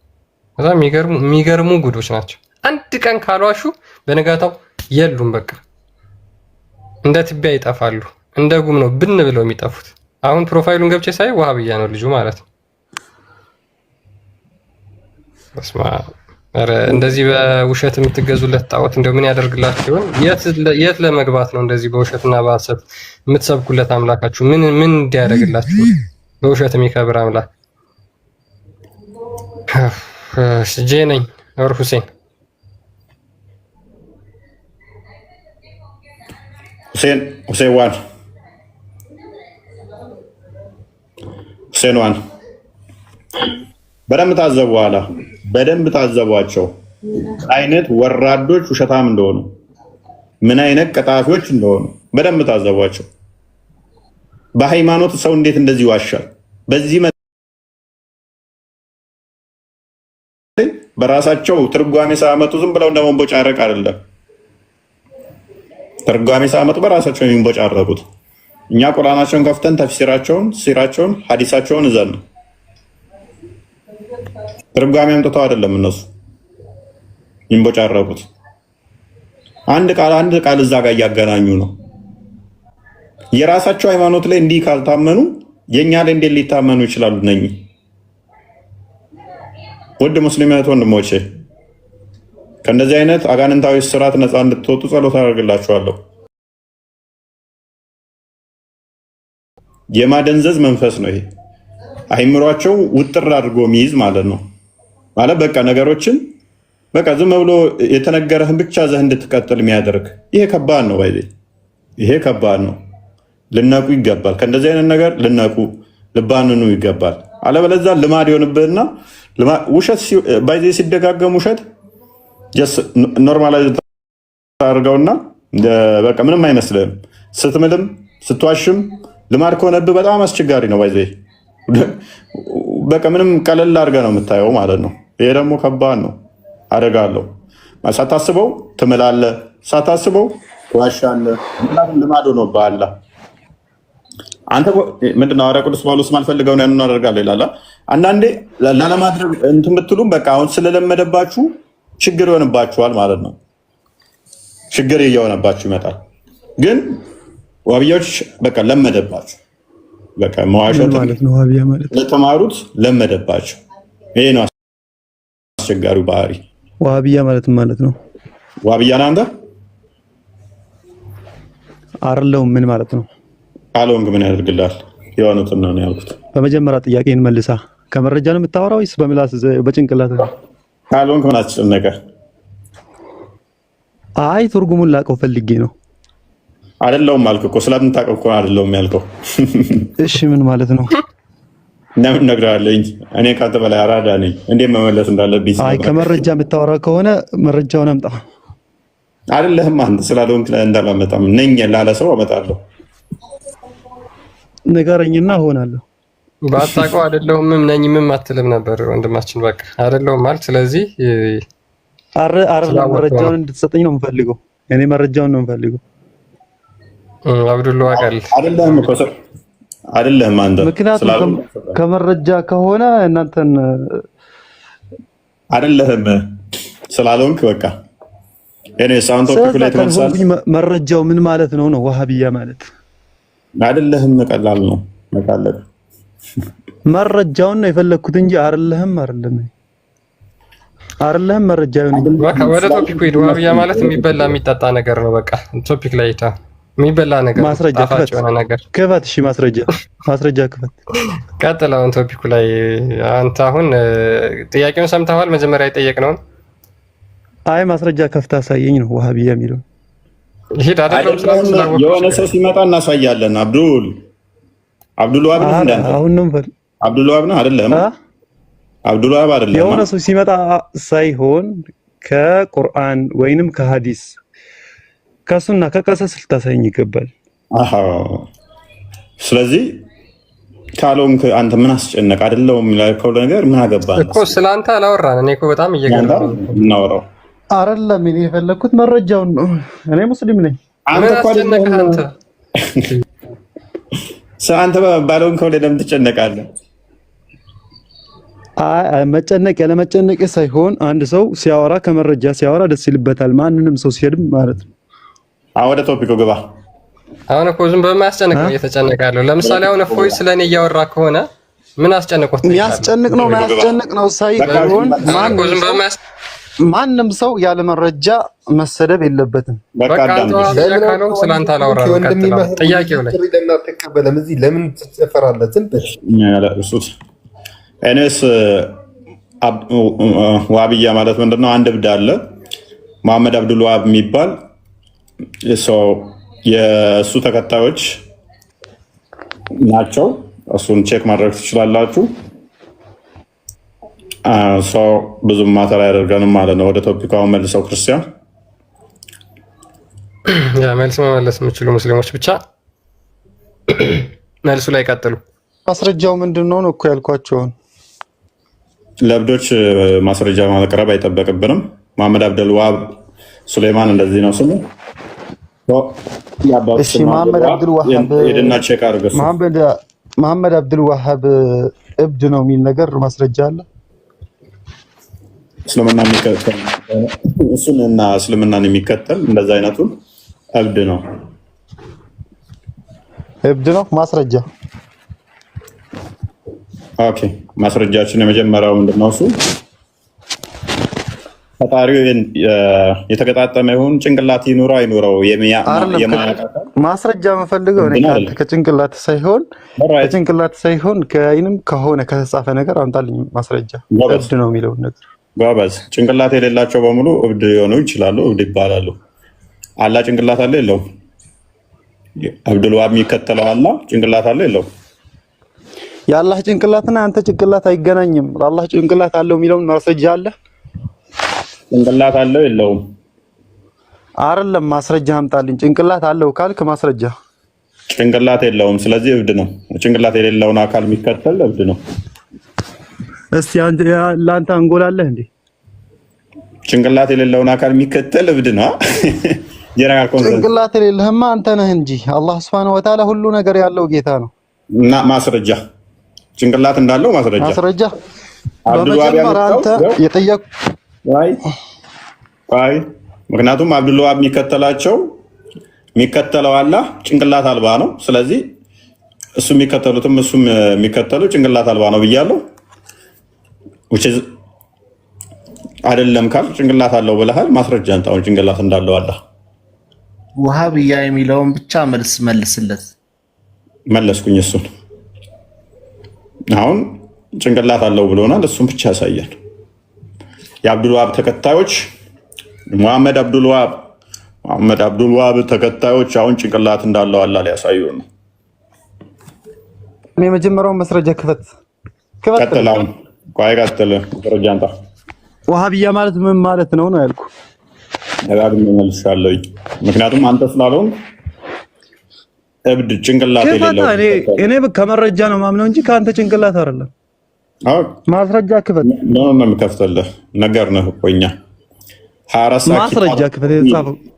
በጣም የሚገርሙ ጉዶች ናቸው። አንድ ቀን ካልዋሹ በነጋታው የሉም። በቃ እንደ ትቢያ ይጠፋሉ። እንደ ጉም ነው ብን ብለው የሚጠፉት። አሁን ፕሮፋይሉን ገብቼ ሳይ ዋሃብያ ነው ልጁ ማለት ነው። እንደዚህ በውሸት የምትገዙለት ጣዖት እንደው ምን ያደርግላችሁ ይሆን? የት ለመግባት ነው እንደዚህ በውሸትና በሐሰት የምትሰብኩለት አምላካችሁ? ምን እንዲያደርግላችሁ በውሸት የሚከብር አምላክ? ጄ ነኝ ወር ሁሴን ዋን በደንብ ታዘቡ። በኋላ በደንብ ታዘቧቸው። አይነት ወራዶች ውሸታም እንደሆኑ፣ ምን አይነት ቀጣፊዎች እንደሆኑ በደንብ ታዘቧቸው። በሃይማኖት ሰው እንዴት እንደዚህ ይዋሻል? በዚህ በራሳቸው ትርጓሜ ሳመጡ ዝም ብለው እንደመንቦጫረቅ አይደለም። ትርጓሜ ሳመጡ በራሳቸው የሚንቦጫረቁት። እኛ ቁርአናቸውን ከፍተን ተፍሲራቸውን፣ ሲራቸውን፣ ሐዲሳቸውን እዘን ነው። ትርጓሜ አምጥተው አይደለም እነሱ የሚንቦጫረቁት። አንድ ቃል እዛ ጋር እያገናኙ ነው። የራሳቸው ሃይማኖት ላይ እንዲህ ካልታመኑ የእኛ ላይ እንዴት ሊታመኑ ይችላሉ? ነኝ ውድ ሙስሊም እህት ወንድሞቼ ከእንደዚህ አይነት አጋንንታዊ ስርዓት ነፃ እንድትወጡ ጸሎት አደርግላችኋለሁ። የማደንዘዝ መንፈስ ነው ይሄ። አይምሯቸው ውጥር አድርጎ የሚይዝ ማለት ነው። ማለት በቃ ነገሮችን በቃ ዝም ብሎ የተነገረህን ብቻ ዘህ እንድትቀጥል የሚያደርግ ይሄ ከባድ ነው። ይሄ ከባድ ነው። ልነቁ ይገባል። ከእንደዚህ አይነት ነገር ልነቁ ልባንኑ ይገባል። አለበለዚያ ልማድ ይሆንብህና ውሸት ባይዜ ሲደጋገም ውሸት ኖርማላይዝ አድርገውና በቃ ምንም አይመስልህም። ስትምልም ስትዋሽም ልማድ ከሆነብህ በጣም አስቸጋሪ ነው። ባይዜ በቃ ምንም ቀለል አድርገህ ነው የምታየው ማለት ነው። ይሄ ደግሞ ከባድ ነው። አደጋ አለው። ሳታስበው ትምላለህ፣ ሳታስበው ትዋሻለህ። ልማድ ሆኖብሃል። አንተ ምንድነው ሐዋርያ ቅዱስ ጳውሎስ ማልፈልገውን ያንን አደርጋለሁ ይላል። አንዳንዴ ላለማድረግ እንትን ብትሉም በቃ አሁን ስለለመደባችሁ ችግር ይሆንባችኋል ማለት ነው። ችግር እየሆነባችሁ ይመጣል። ግን ዋብያዎች በቃ ለመደባችሁ፣ በቃ መዋሸት ማለት ነው። ዋብያ ማለት ለተማሩት ለመደባችሁ። ይሄ ነው አስቸጋሪው ባህሪ። ዋብያ ማለት ነው። ዋብያ አንተ አይደለሁም። ምን ማለት ነው? አሎንግ ምን ያደርግልሃል? የሆኑትን ነው ያልኩት። በመጀመሪያ ጥያቄን መልሳ። ከመረጃ ነው የምታወራው ወይስ በምላስ በጭንቅላት ነው? አሎንግ ምን አስጨነቀ? አይ ትርጉሙን ላቀው ፈልጌ ነው። አይደለሁም አልክ እኮ። ስለምታውቀው እኮ አይደለሁም ያልከው። እሺ ምን ማለት ነው? ለምን ነግረሃለኝ? እኔ ካንተ በላይ አራዳ ነኝ። እንዴት መመለስ እንዳለብኝ። አይ ከመረጃ የምታወራ ከሆነ መረጃውን አምጣ። አይደለህም አንተ ስላልሆንክ እንዳላመጣም ነኝ ላለ ሰው አመጣለሁ። ንገረኝና እሆናለሁ። ባታውቀው አይደለሁም ነኝም አትልም ነበር ወንድማችን። በቃ አይደለሁም ማለት ስለዚህ መረጃውን እንድትሰጠኝ ነው የምፈልገው። እኔ መረጃውን ነው የምፈልገው። አብዱላ አቃል አይደለህም እኮ አይደለህም አንተ። ምክንያቱም ከመረጃ ከሆነ እናንተን አይደለህም ስላልሆንክ በቃ እኔ ሳውንድ ቶፒክ ላይ ተመሳሳይ መረጃው ምን ማለት ነው? ዋሃብያ ማለት አይደለህም። ቀላል ነው መቃለል። መረጃውን ነው የፈለኩት እንጂ አይደለህም መረጃው ነው። በቃ ወደ ቶፒኩ ሂድ። ዋሃብያ ማለት የሚበላ የሚጠጣ ነገር ነው። በቃ ቶፒክ ላይ ታ የሚበላ ነገር ማስረጃ ክፈት። እሺ ማስረጃ ክፈት። ቀጥል። አሁን ቶፒኩ ላይ አንተ አሁን ጥያቄውን ሰምተዋል? መጀመሪያ የጠየቅነውን አይ ማስረጃ ከፍታ አሳየኝ ነው ዋሃብያ የሚለው። ሂድ አይደለም የሆነ ሰው ሲመጣ እናሳያለን። አብዱል ወሃብ ነው እንዳንተ። አሁን ነው አብዱል ወሃብ ነው አይደለም? አብዱል ወሃብ አይደለም። የሆነ ሰው ሲመጣ ሳይሆን ከቁርአን ወይንም ከሐዲስ ከሱና ከቀሰስ ልታሳየኝ ይገባል። አሃ ስለዚህ ካልሆንክ አንተ ምን አስጨነቅ? አይደለም የሚላከው ነገር ምን አገባህ እኮ። ስለአንተ አላወራን። እኔ እኮ በጣም እየገረመኝ ነው እናወራው። አይደለም እኔ የፈለኩት መረጃውን ነው። እኔ ሙስሊም ነኝ። አንተ እኮ አንተ ባለውን ከሆነ ለምን ትጨነቃለህ? መጨነቅ ያለመጨነቅ ሳይሆን አንድ ሰው ሲያወራ ከመረጃ ሲያወራ ደስ ይልበታል። ማንንም ሰው ሲሄድም ማለት ነው። ወደ ቶፒኩ ግባ። አሁን እኮ ዝም በማያስጨንቅ ነው እየተጨነቀ ያለው። ለምሳሌ አሁን እፎይ ስለኔ እያወራ ከሆነ ምን አስጨንቆት? የሚያስጨንቅ ነው ማያስጨንቅ ነው ሳይሆን ማንም ሰው ያለ መረጃ መሰደብ የለበትም። በቃ አንተ ስለአንተ አላወራንም። ጥያቄው ላይ ለምን ትጨፈራለህ? ዝም ብለህ እኔስ ዋሃብያ ማለት ምንድነው? አንድ እብድ አለ መሐመድ አብዱል ወሃብ የሚባል የእሱ ተከታዮች ናቸው። እሱን ቼክ ማድረግ ትችላላችሁ። ብዙም ማተር አያደርገንም ማለት ነው። ወደ ቶፒክ አሁን መልሰው ክርስቲያን መልስ መመለስ የምችሉ ሙስሊሞች ብቻ መልሱ ላይ ቀጥሉ። ማስረጃው ምንድነው ነው እኮ ያልኳቸውን ለእብዶች ማስረጃ ማቅረብ አይጠበቅብንም። መሐመድ አብዱል ወሃብ ሱሌማን እንደዚህ ነው ስሙ። እሺ መሐመድ አብዱል ወሃብ ሄድና ቼክ አድርገው። መሐመድ አብዱል ወሃብ እብድ ነው የሚል ነገር ማስረጃ አለ? እስልምና የሚከተል እሱንና እስልምናን የሚከተል እንደዛ አይነቱን እብድ ነው ማስረጃ። ኦኬ ማስረጃችን የመጀመሪያው ምንድነው? እሱ ፈጣሪው የተገጣጠመ ይሁን ጭንቅላት ይኑረው አይኑረው ማስረጃ የምፈልገው እኔ ከጭንቅላት ሳይሆን ከአይንም ከሆነ ከተጻፈ ነገር አምጣልኝ ማስረጃ። እብድ ነው የሚለውን ነገር ጎበዝ። ጭንቅላት የሌላቸው በሙሉ እብድ ሊሆኑ ይችላሉ፣ እብድ ይባላሉ። አላህ ጭንቅላት አለ የለውም? አብዱልዋሃብ የሚከተለው አላህ ጭንቅላት አለ የለውም? የአላህ ጭንቅላትና አንተ ጭንቅላት አይገናኝም። አላህ ጭንቅላት አለው የሚለውን ማስረጃ አለ? ጭንቅላት አለው የለውም? አይደለም፣ ማስረጃ አምጣልኝ። ጭንቅላት አለው ካልክ ማስረጃ። ጭንቅላት የለውም፣ ስለዚህ እብድ ነው። ጭንቅላት የሌለውን አካል የሚከተል እብድ ነው። እስቲ ለአንተ አንጎል አለህ እንዴ? ጭንቅላት የሌለውን አካል የሚከተል እብድ ነው። ጭንቅላት የሌለህማ አንተ ነህ እንጂ አላህ Subhanahu Wa Ta'ala ሁሉ ነገር ያለው ጌታ ነው። እና ማስረጃ ጭንቅላት እንዳለው ማስረጃ በመጀመሪያ አንተ የጠየቅ አይ ምክንያቱም አብዱልዋሃብ የሚከተለው አላህ ጭንቅላት አልባ ነው። ስለዚህ እሱም የሚከተለው ጭንቅላት አልባ ነው ብያለሁ። አይደለም ካል ጭንቅላት አለው ብለሃል። ማስረጃ አንተ ጭንቅላት እንዳለው አላህ ወሃብያ የሚለውን ብቻ መልስለት። መለስኩኝ። እሱን አሁን ጭንቅላት አለው ብሎናል። እሱን ብቻ ያሳያል። የአብዱልዋሃብ ተከታዮች መሐመድ አብዱልዋሃብ ተከታዮች አሁን ጭንቅላት እንዳለው አላህ ሊያሳዩ ነው። እኔ መጀመሪያውን መስረጃ ክፈት። ቀጥል። አሁን ቆይ ቀጥል። መስረጃ አንተ ወሃብያ ማለት ምን ማለት ነው ያልኩ ደጋግሜ መልሻለሁ። ምክንያቱም አንተ ስላልሆን እብድ ጭንቅላት የሌለው እኔ ከመረጃ ነው ማምነው እንጂ ከአንተ ጭንቅላት አይደለም። ማስረጃ ክፈት። ነው የምከፍተልህ ነገር ነው እኮ እኛ 24 ሰዓት ማስረጃ ክፈት።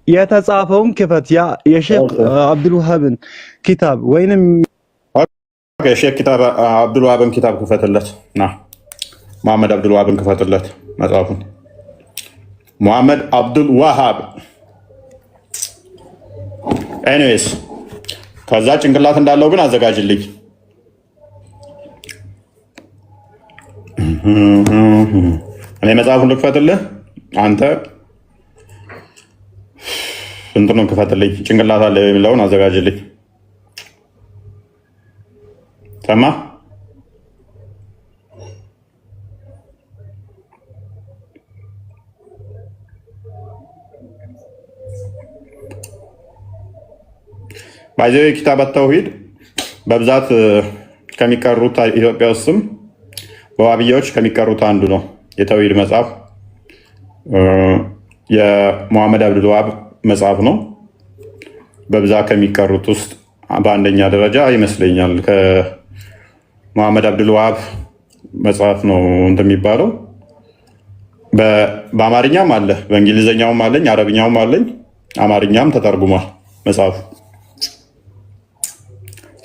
የተጻፈውን ክፈት። ያ የሼክ አብዱልዋሃብን ኪታብ ወይንም የሼክ አብዱልዋሃብን ኪታብ ክፈትለት። ና መሐመድ አብዱልዋሃብን ክፈትለት መጽሐፉን። መሐመድ አብዱልዋሃብ ኤኒዌይስ፣ ከዛ ጭንቅላት እንዳለው ግን አዘጋጅልኝ። እኔ መጽሐፉን ልክፈትልህ፣ አንተ እንትኑን ክፈትልኝ። ጭንቅላት አለ የሚለውን አዘጋጅልኝ። ሰማ? ባይዘው ኪታብ ተውሂድ በብዛት ከሚቀሩት ኢትዮጵያ ውስጥም በዋብያዎች ከሚቀሩት አንዱ ነው። የተውሂድ መጽሐፍ የሙሐመድ አብዱልዋሃብ መጽሐፍ ነው። በብዛት ከሚቀሩት ውስጥ በአንደኛ ደረጃ ይመስለኛል። ከሙሐመድ አብዱልዋሃብ መጽሐፍ ነው እንደሚባለው። በአማርኛም አለ፣ በእንግሊዝኛውም አለኝ፣ አረብኛውም አለኝ፣ አማርኛም ተተርጉሟል መጽሐፉ።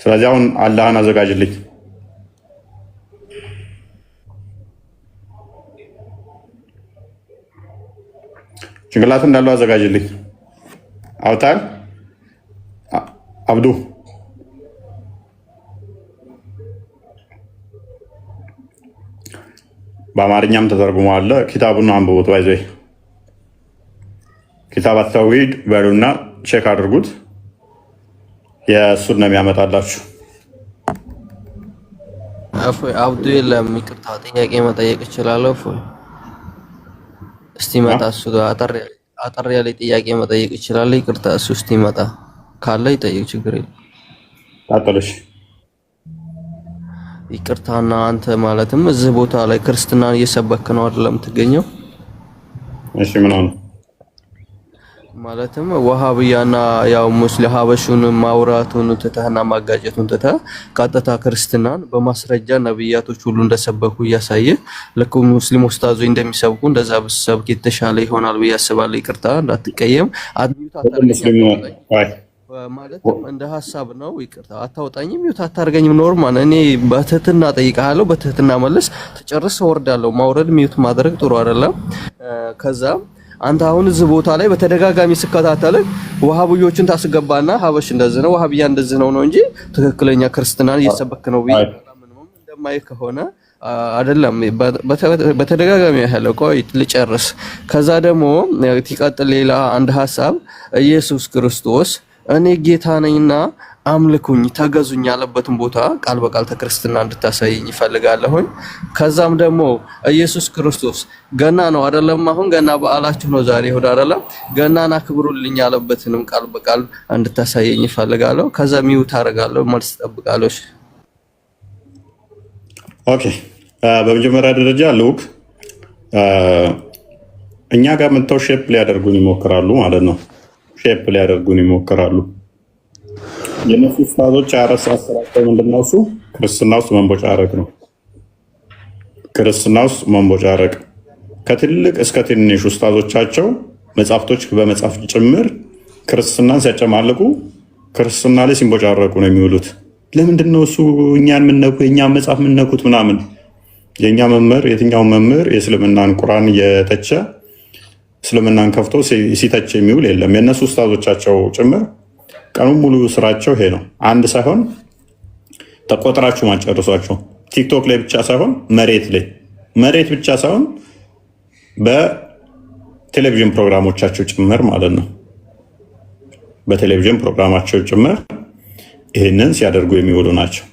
ስለዚህ አሁን አላህን አዘጋጅልኝ። ጭንቅላት እንዳለው አዘጋጅልኝ። አውጣል አብዱ በአማርኛም ተተርጉሟል። ኪታቡን አንብቡት። ባይዘ ኪታብ ተውሂድ በሉና ቼክ አድርጉት። የእሱን ነው የሚያመጣላችሁ። እፎይ አብዱ የለም፣ ይቅርታ ጥያቄ መጠየቅ እችላለሁ? እፎይ እስቲ መጣ። እሱ ጋር አጠር ያለ ጥያቄ መጠየቅ እችላለሁ? ይቅርታ እሱ እስቲ መጣ ካለ ይጠይቅ፣ ችግር የለም። ታጠለሽ ይቅርታና አንተ ማለትም እዚህ ቦታ ላይ ክርስትናን እየሰበክ ነው አይደለም የምትገኘው? እሺ ምን ሆነ? ማለትም ወሃብያና ያው ሙስሊም ሀበሹን ማውራቱን ትተህና ማጋጨቱን ትተህ ቀጥታ ክርስትናን በማስረጃ ነብያቶች ሁሉ እንደሰበኩ እያሳየ ልክ ሙስሊም ኡስታዞች እንደሚሰብኩ እንደዛ ብሰብክ የተሻለ ይሆናል ብዬ አስባለሁ። ይቅርታ እንዳትቀየም። አድሚውት ማለትም እንደ ሐሳብ ነው። ይቅርታ አታውጣኝም፣ ሚውት አታርገኝም። ኖርማል እኔ በትህትና ጠይቃለሁ፣ በትህትና መልስ ተጨርሰ ወርዳለሁ። ማውረድ ሚውት ማድረግ ጥሩ አይደለም። ከዛ አንተ አሁን እዚህ ቦታ ላይ በተደጋጋሚ ስከታተል ወሃብዮችን ታስገባና ሀበሽ እንደዚህ ነው ወሃብያ እንደዚህ ነው እንጂ ትክክለኛ ክርስትናን እየሰበክ ነው ብዬ እንደማይ ከሆነ አይደለም በተደጋጋሚ ያለው ቆይ ልጨርስ። ከዛ ደግሞ ትቀጥል ሌላ አንድ ሐሳብ ኢየሱስ ክርስቶስ እኔ ጌታ ነኝና አምልኩኝ ተገዙኝ ያለበትን ቦታ ቃል በቃል ተክርስትና እንድታሳየኝ ይፈልጋለሁኝ። ከዛም ደግሞ ኢየሱስ ክርስቶስ ገና ነው አይደለም? አሁን ገና በዓላችሁ ነው ዛሬ ይሁዳ አይደለም? ገናን አክብሩልኝ ያለበትንም ቃል በቃል እንድታሳየኝ ይፈልጋለሁ። ከዛ ሚውት አደርጋለሁ፣ መልስ እጠብቃለሁ። ኦኬ በመጀመሪያ ደረጃ ሉክ እኛ ጋር መጥተው ሼፕ ሊያደርጉን ይሞክራሉ ማለት ነው። ሼፕ ሊያደርጉን ይሞክራሉ። የነሱ ኡስታዞች 24 ሰዓት ስራቸው ምንድነው? እሱ ክርስትና ውስጥ መንቦጫረቅ ነው። ክርስትና ውስጥ መንቦጫረቅ ከትልቅ እስከ ትንሽ ኡስታዞቻቸው መጽሐፍቶች በመጽሐፍ ጭምር ክርስትናን ሲያጨማልቁ ክርስትና ላይ ሲንቦጫረቁ ነው የሚውሉት። ለምንድን ነው እሱ እኛን የምነኩ የእኛን መጽሐፍ የምነኩት ምናምን? የእኛ መምህር የትኛው መምህር የእስልምናን ቁርአን እየተቸ እስልምናን ከፍቶ ሲተች የሚውል የለም። የእነሱ ኡስታዞቻቸው ጭምር ቀኑን ሙሉ ስራቸው ይሄ ነው። አንድ ሳይሆን ተቆጥራችሁ ማጨርሷቸው። ቲክቶክ ላይ ብቻ ሳይሆን መሬት ብቻ ሳይሆን በቴሌቪዥን ፕሮግራሞቻቸው ጭምር ማለት ነው። በቴሌቪዥን ፕሮግራማቸው ጭምር ይህንን ሲያደርጉ የሚውሉ ናቸው።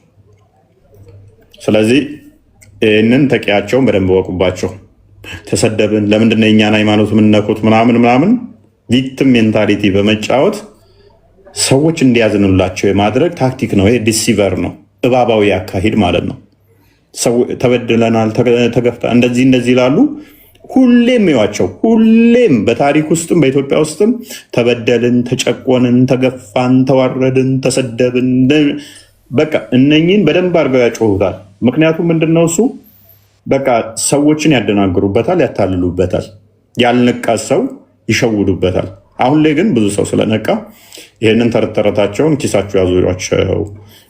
ስለዚህ ይህንን ተቂያቸውን በደንብ ወቁባቸው። ተሰደብን፣ ለምንድነው የእኛን ሃይማኖት የምንነኩት ምናምን ቪክቲም ሜንታሊቲ በመጫወት ሰዎች እንዲያዝኑላቸው የማድረግ ታክቲክ ነው። ይሄ ዲሲቨር ነው፣ እባባዊ አካሂድ ማለት ነው። ተበድለናል፣ ተገፍታ እንደዚህ ይላሉ። ሁሌም ይዋቸው፣ ሁሌም በታሪክ ውስጥም በኢትዮጵያ ውስጥም ተበደልን፣ ተጨቆንን፣ ተገፋን፣ ተዋረድን፣ ተሰደብን፣ በቃ እነኝን በደንብ አድርገው ያጮሁታል። ምክንያቱም ምንድነው እሱ በቃ ሰዎችን ያደናግሩበታል፣ ያታልሉበታል፣ ያልነቃ ሰው ይሸውዱበታል። አሁን ላይ ግን ብዙ ሰው ስለነቃ ይህንን ተረት ተረታቸውን ኪሳቸው ያዙሯቸው፣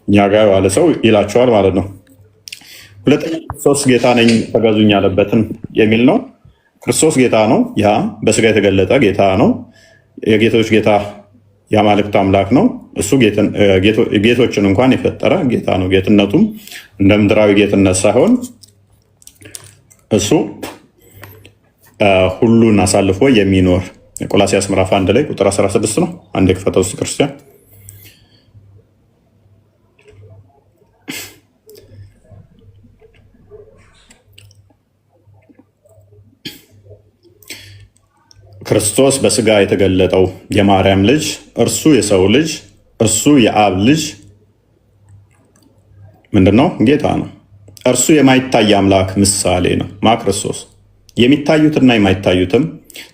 እኛ ጋር ያለ ሰው ይላቸዋል ማለት ነው። ሁለተኛ ክርስቶስ ጌታ ነኝ ተገዙኝ ያለበትን የሚል ነው። ክርስቶስ ጌታ ነው። ያ በስጋ የተገለጠ ጌታ ነው። የጌቶች ጌታ የአማልክት አምላክ ነው። እሱ ጌቶችን እንኳን የፈጠረ ጌታ ነው። ጌትነቱም እንደ ምድራዊ ጌትነት ሳይሆን እሱ ሁሉን አሳልፎ የሚኖር ቆላስይስ ምዕራፍ 1 ላይ ቁጥር 16 ነው። አንድ የክፈተው ውስጥ ክርስቲያን ክርስቶስ በስጋ የተገለጠው የማርያም ልጅ እርሱ የሰው ልጅ እርሱ የአብ ልጅ ምንድነው? ጌታ ነው። እርሱ የማይታይ አምላክ ምሳሌ ነው። ክርስቶስ የሚታዩትና የማይታዩትም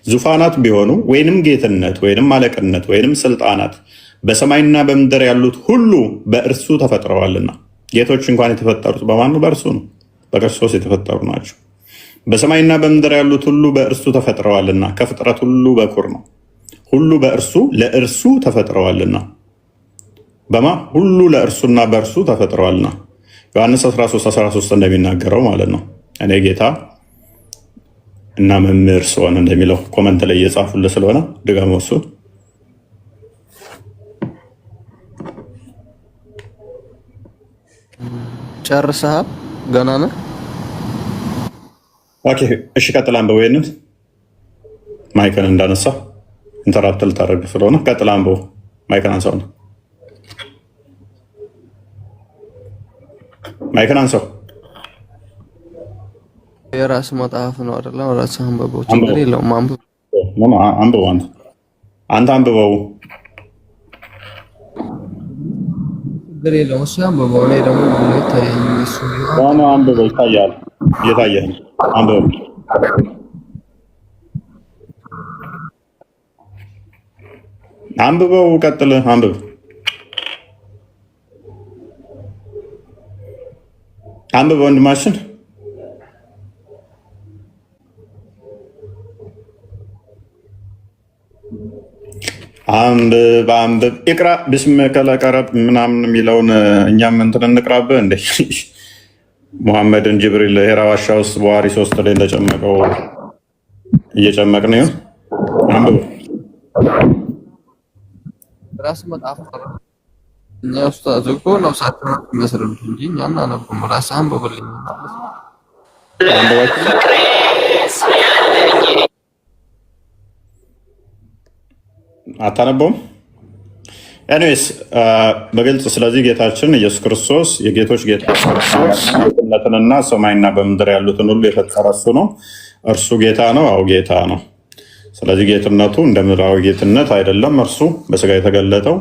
ዙፋናት ቢሆኑ ወይንም ጌትነት ወይንም አለቅነት ወይንም ስልጣናት በሰማይና በምድር ያሉት ሁሉ በእርሱ ተፈጥረዋልና። ጌቶች እንኳን የተፈጠሩት በማን ነው? በእርሱ ነው። በክርስቶስ የተፈጠሩ ናቸው። በሰማይና በምድር ያሉት ሁሉ በእርሱ ተፈጥረዋልና ከፍጥረት ሁሉ በኩር ነው። ሁሉ በእርሱ ለእርሱ ተፈጥረዋልና። በማ ሁሉ ለእርሱና በእርሱ ተፈጥረዋልና። ዮሐንስ 13:13 እንደሚናገረው ማለት ነው። እኔ ጌታ እና መምህር ስሆን እንደሚለው ኮመንት ላይ እየጻፉልህ ስለሆነ ድገመው እሱን። ጨርሰሃል? ገና ነህ? ኦኬ እሺ፣ ቀጥል አንብበው። ይሄንን ማይክን እንዳነሳ ኢንተራፕት ልታደርግ ስለሆነ ቀጥል አንብበው። ማይክን አንሳው ነው። ማይክን አንሳው። የራስ መጽሐፍ ነው አይደለም? ራስ አንብበው፣ ችግር የለውም። አንብበው። አንተ አንብበው፣ ችግር የለውም። እሱ አንብበው። እኔ ደግሞ ይታየኝ እሱ ነው። አንብበው፣ ይታያል፣ እየታየህ ነው። አንብበው። አንብበው፣ ቀጥል፣ አንብብ። አንብበው ወንድማችን አንብብ። ኢቅራ ቢስሚከ ለቀረብ ምናምን የሚለውን እኛም እንትን እንቅራብህ እንደ ሙሐመድን ጅብሪል ሄራ ዋሻ ውስጥ በዋሪ 3 ላይ እንደጨመቀው እየጨመቅን ይሁን። አንብብ። ራስ መጽሐፍ እኛ ኡስታዝ እኮ ነው ሳትራት መስረም እንጂ እኛ አናነብም። ራስ አንብብልኝ። አታነበውም? ኤኒዌይስ በግልጽ ስለዚህ ጌታችን ኢየሱስ ክርስቶስ የጌቶች ጌታ ጌትነትንና ሰማይና በምድር ያሉትን ሁሉ የፈጠረ እሱ ነው። እርሱ ጌታ ነው። አዎ ጌታ ነው። ስለዚህ ጌትነቱ እንደ ምድራዊ ጌትነት አይደለም። እርሱ በስጋ የተገለጠው፣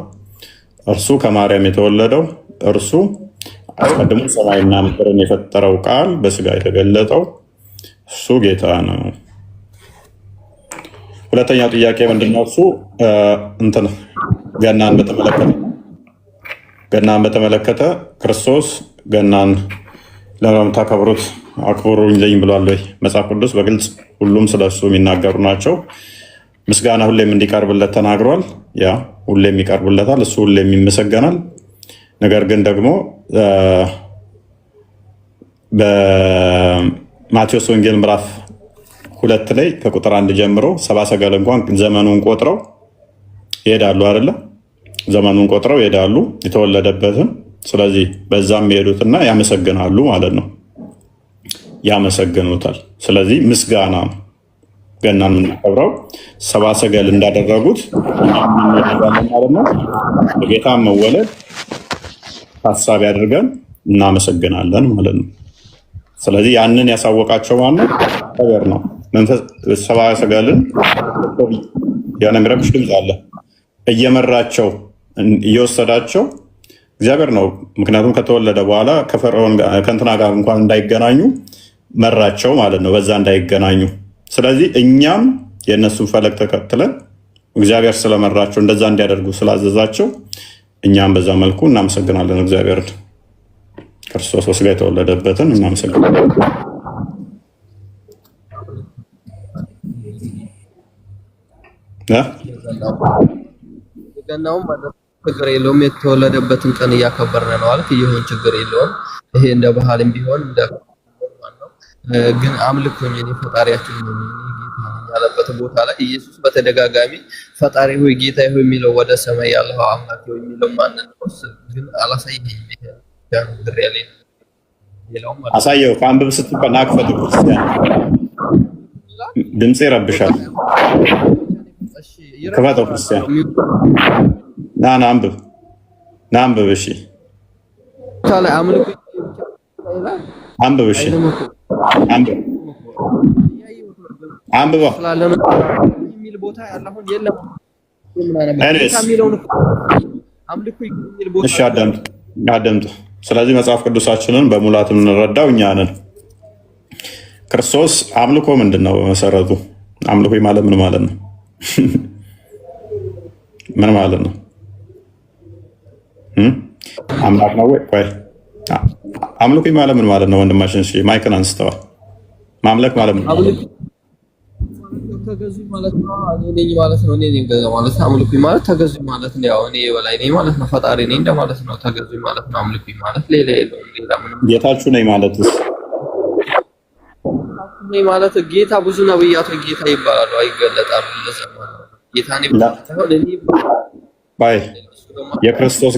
እርሱ ከማርያም የተወለደው፣ እርሱ አስቀድሞ ሰማይና ምድርን የፈጠረው ቃል በስጋ የተገለጠው እሱ ጌታ ነው። ሁለተኛው ጥያቄ ምንድነው? እሱ እንትን ገናን በተመለከተ ክርስቶስ ገናን ለምታከብሩት አክብሩልኝ ብሏል ወይ? መጽሐፍ ቅዱስ በግልጽ ሁሉም ስለሱ የሚናገሩ ናቸው። ምስጋና ሁሌም እንዲቀርብለት ተናግሯል። ያ ሁሌም ይቀርብለታል፣ እሱ ሁሌም ይመሰገናል። ነገር ግን ደግሞ በማቴዎስ ወንጌል ምዕራፍ 2 ላይ ከቁጥር 1 ጀምሮ ሰብአ ሰገል እንኳን ዘመኑን ቆጥረው ይሄዳሉ አይደለ? ዘመኑን ቆጥረው ይሄዳሉ የተወለደበትን። ስለዚህ በዛም ይሄዱትና ያመሰግናሉ ማለት ነው፣ ያመሰግኑታል። ስለዚህ ምስጋና ነው ገናን የምናከብረው። ሰብአ ሰገል እንዳደረጉት እናደርጋለን ማለት ነው። የጌታ መወለድ ታሳቢ አድርገን እናመሰግናለን ማለት ነው። ስለዚህ ያንን ያሳወቃቸው ማነው? እግዚአብሔር ነው። ሰብአ ሰገልን የሆነ የሚረብሽ ድምፅ አለ እየመራቸው እየወሰዳቸው እግዚአብሔር ነው። ምክንያቱም ከተወለደ በኋላ ከፈርዖን ከእንትና ጋር እንኳን እንዳይገናኙ መራቸው ማለት ነው፣ በዛ እንዳይገናኙ። ስለዚህ እኛም የእነሱን ፈለግ ተከትለን እግዚአብሔር ስለመራቸው እንደዛ እንዲያደርጉ ስላዘዛቸው እኛም በዛ መልኩ እናመሰግናለን እግዚአብሔርን። ክርስቶስ በስጋ የተወለደበትን እናመሰግናለን። ገናውም ችግር የለውም። የተወለደበትን ቀን እያከበርን ነው ማለት ይሁን፣ ችግር የለውም። ይሄ እንደ ባህልም ቢሆን ግን አምልኮኝ እኔ ፈጣሪያችን ነው ያለበት ቦታ ላይ ኢየሱስ በተደጋጋሚ ፈጣሪ ሆይ ጌታ ሆይ የሚለው ወደ ሰማይ ያለው አምላክ ሆይ የሚለው ማንን ነው? ግን አላሳየኝም። ይሄ ግር ያለኝ አሳየው። ከአንብብ ስትባል ናክፈት ክርስቲያን ድምፅ ይረብሻል። ክፈተው ክርስቲያን ና አንብብ፣ ና አንብብ። እሺ አንብብ። እሺ አንብባ የሚል ቦታ ያለውን የለም። እሺ አዳምጥ። ስለዚህ መጽሐፍ ቅዱሳችንን በሙላት የምንረዳው እኛ ነን። ክርስቶስ አምልኮ ምንድን ነው? በመሰረቱ አምልኮ ማለት ምን ማለት ነው? ምን ማለት ነው? አምላክ ነው ወይ? ቆይ አምልኮ ማለት ምን ማለት ነው? ወንድማችን እሺ ማይክን አንስተዋል። ማምለክ ማለት ምን ማለት ነው? ተገዙ ማለት ነው። እኔ ነኝ ማለት ነው። እኔ ነኝ ማለት ነው። አምልኩ ማለት ተገዙ ማለት ነው። ያው እኔ የበላይ ነኝ ማለት ነው። ፈጣሪ ነኝ እንደማለት ነው። ተገዙ ማለት ነው። አምልኩ ማለት ሌላ የለውም። ሌላ ምንም ጌታችሁ ነኝ ማለትስ ነኝ ማለት ጌታ ብዙ ነብያቶች ጌታ ይባላሉ፣ አይገለጣሉ። ለዘመኑ ጌታ ነኝ ማለት እኔ ባይ የክርስቶስ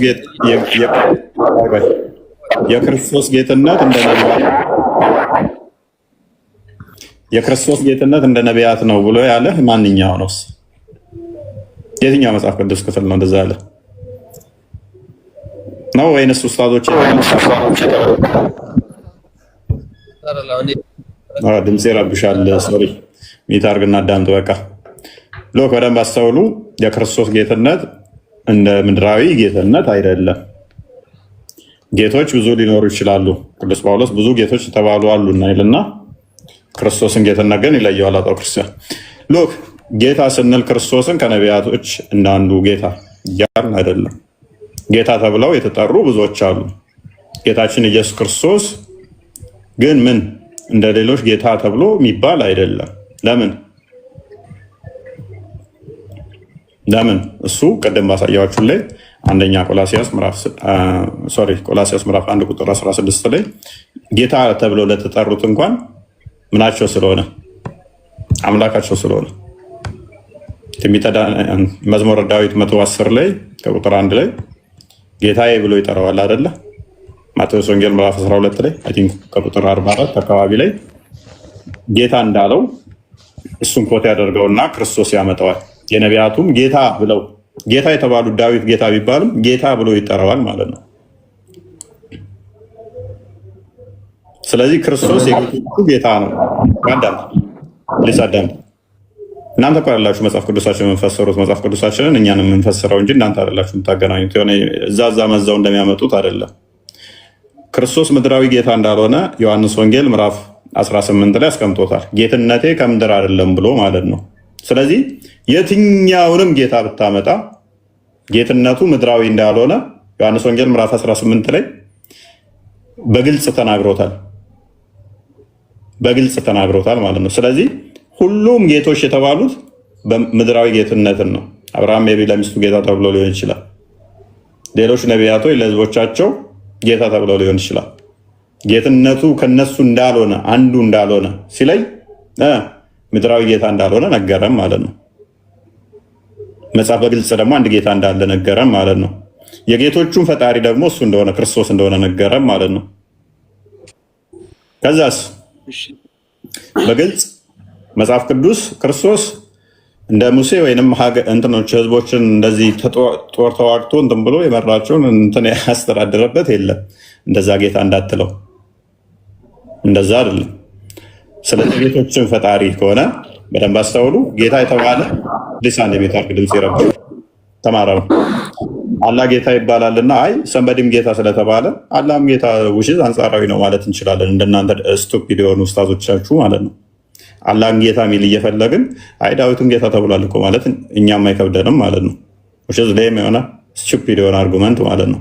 የክርስቶስ ጌትነት እንደ ነብያት የክርስቶስ ጌትነት እንደ ነቢያት ነው ብሎ ያለ ማንኛው ነው? የትኛው መጽሐፍ ቅዱስ ክፍል ነው እንደዛ ያለ ነው? ወይንስ ኡስታዞች ድምፅ ይረብሻል። ሶሪ ሚት አድርግና አዳምጥ። በቃ ሎክ በደንብ አስተውሉ። የክርስቶስ ጌትነት እንደ ምድራዊ ጌትነት አይደለም። ጌቶች ብዙ ሊኖሩ ይችላሉ። ቅዱስ ጳውሎስ ብዙ ጌቶች የተባሉ አሉና ይልና ክርስቶስን ጌትነት ግን ይለየዋል። አጣው ክርስቲያን ሎክ ጌታ ስንል ክርስቶስን ከነቢያቶች እንዳንዱ ጌታ እያልን አይደለም። ጌታ ተብለው የተጠሩ ብዙዎች አሉ። ጌታችን ኢየሱስ ክርስቶስ ግን ምን እንደ ሌሎች ጌታ ተብሎ የሚባል አይደለም። ለምን? እሱ ቅድም ባሳያችሁ ላይ አንደኛ ቆላሲያስ ምዕራፍ 1 ቁጥር 16 ላይ ጌታ ተብለው ለተጠሩት እንኳን ምናቸው ስለሆነ አምላካቸው ስለሆነ መዝሙረ ዳዊት 110 ላይ ከቁጥር 1 ላይ ጌታዬ ብሎ ይጠራዋል አይደለ? ማቴዎስ ወንጌል ምዕራፍ 12 ላይ አይ ቲንክ ከቁጥር 44 አካባቢ ላይ ጌታ እንዳለው እሱን ኮት ያደርገውና ክርስቶስ ያመጣዋል። የነቢያቱም ጌታ ብለው ጌታ የተባሉት ዳዊት ጌታ ቢባልም ጌታ ብሎ ይጠራዋል ማለት ነው። ስለዚህ ክርስቶስ የጌቶቹ ጌታ ነው። አዳም ሊሳዳም እናንተ እኮ አይደላችሁ መጽሐፍ ቅዱሳችንን የምንፈሰሩት፣ መጽሐፍ ቅዱሳችንን እኛን የምንፈስረው እንጂ እናንተ አይደላችሁ የምታገናኙት። የሆነ እዛ መዛው እንደሚያመጡት አይደለም። ክርስቶስ ምድራዊ ጌታ እንዳልሆነ ዮሐንስ ወንጌል ምዕራፍ 18 ላይ አስቀምጦታል። ጌትነቴ ከምድር አይደለም ብሎ ማለት ነው። ስለዚህ የትኛውንም ጌታ ብታመጣ ጌትነቱ ምድራዊ እንዳልሆነ ዮሐንስ ወንጌል ምዕራፍ 18 ላይ በግልጽ ተናግሮታል ማለት ነው። ስለዚህ ሁሉም ጌቶች የተባሉት በምድራዊ ጌትነትን ነው። አብርሃም ሜቢ ለሚስቱ ጌታ ተብሎ ሊሆን ይችላል። ሌሎች ነቢያቶች ለሕዝቦቻቸው ጌታ ተብሎ ሊሆን ይችላል። ጌትነቱ ከነሱ እንዳልሆነ አንዱ እንዳልሆነ ሲለይ ምድራዊ ጌታ እንዳልሆነ ነገረም ማለት ነው። መጽሐፍ በግልጽ ደግሞ አንድ ጌታ እንዳለ ነገረም ማለት ነው። የጌቶቹን ፈጣሪ ደግሞ እሱ እንደሆነ ክርስቶስ እንደሆነ ነገረም ማለት ነው። ከዛስ በግልጽ መጽሐፍ ቅዱስ ክርስቶስ እንደ ሙሴ ወይንም እንትኖች ህዝቦችን እንደዚህ ጦር ተዋግቶ እንትን ብሎ የመራቸውን እንትን ያስተዳደረበት የለም። እንደዛ ጌታ እንዳትለው፣ እንደዛ አይደለም። ስለዚህ ጌቶችን ፈጣሪ ከሆነ በደንብ አስተውሉ። ጌታ የተባለ ሊሳን የሚታርግ ድምፅ ይረብ ተማረሩ። አላህ ጌታ ይባላልና አይ ሰንበዲም ጌታ ስለተባለ አላህም ጌታ ውሽዝ አንጻራዊ ነው ማለት እንችላለን። እንደናንተ ስቱፒድ የሆኑ ኡስታዞቻችሁ ማለት ነው። አላህን ጌታ ሚል እየፈለግን አይ ዳዊትም ጌታ ተብሏል እኮ ማለት እኛም አይከብደንም ማለት ነው። ውሽዝ ላይም የሆነ ስቱፒድ የሆነ አርጉመንት ማለት ነው።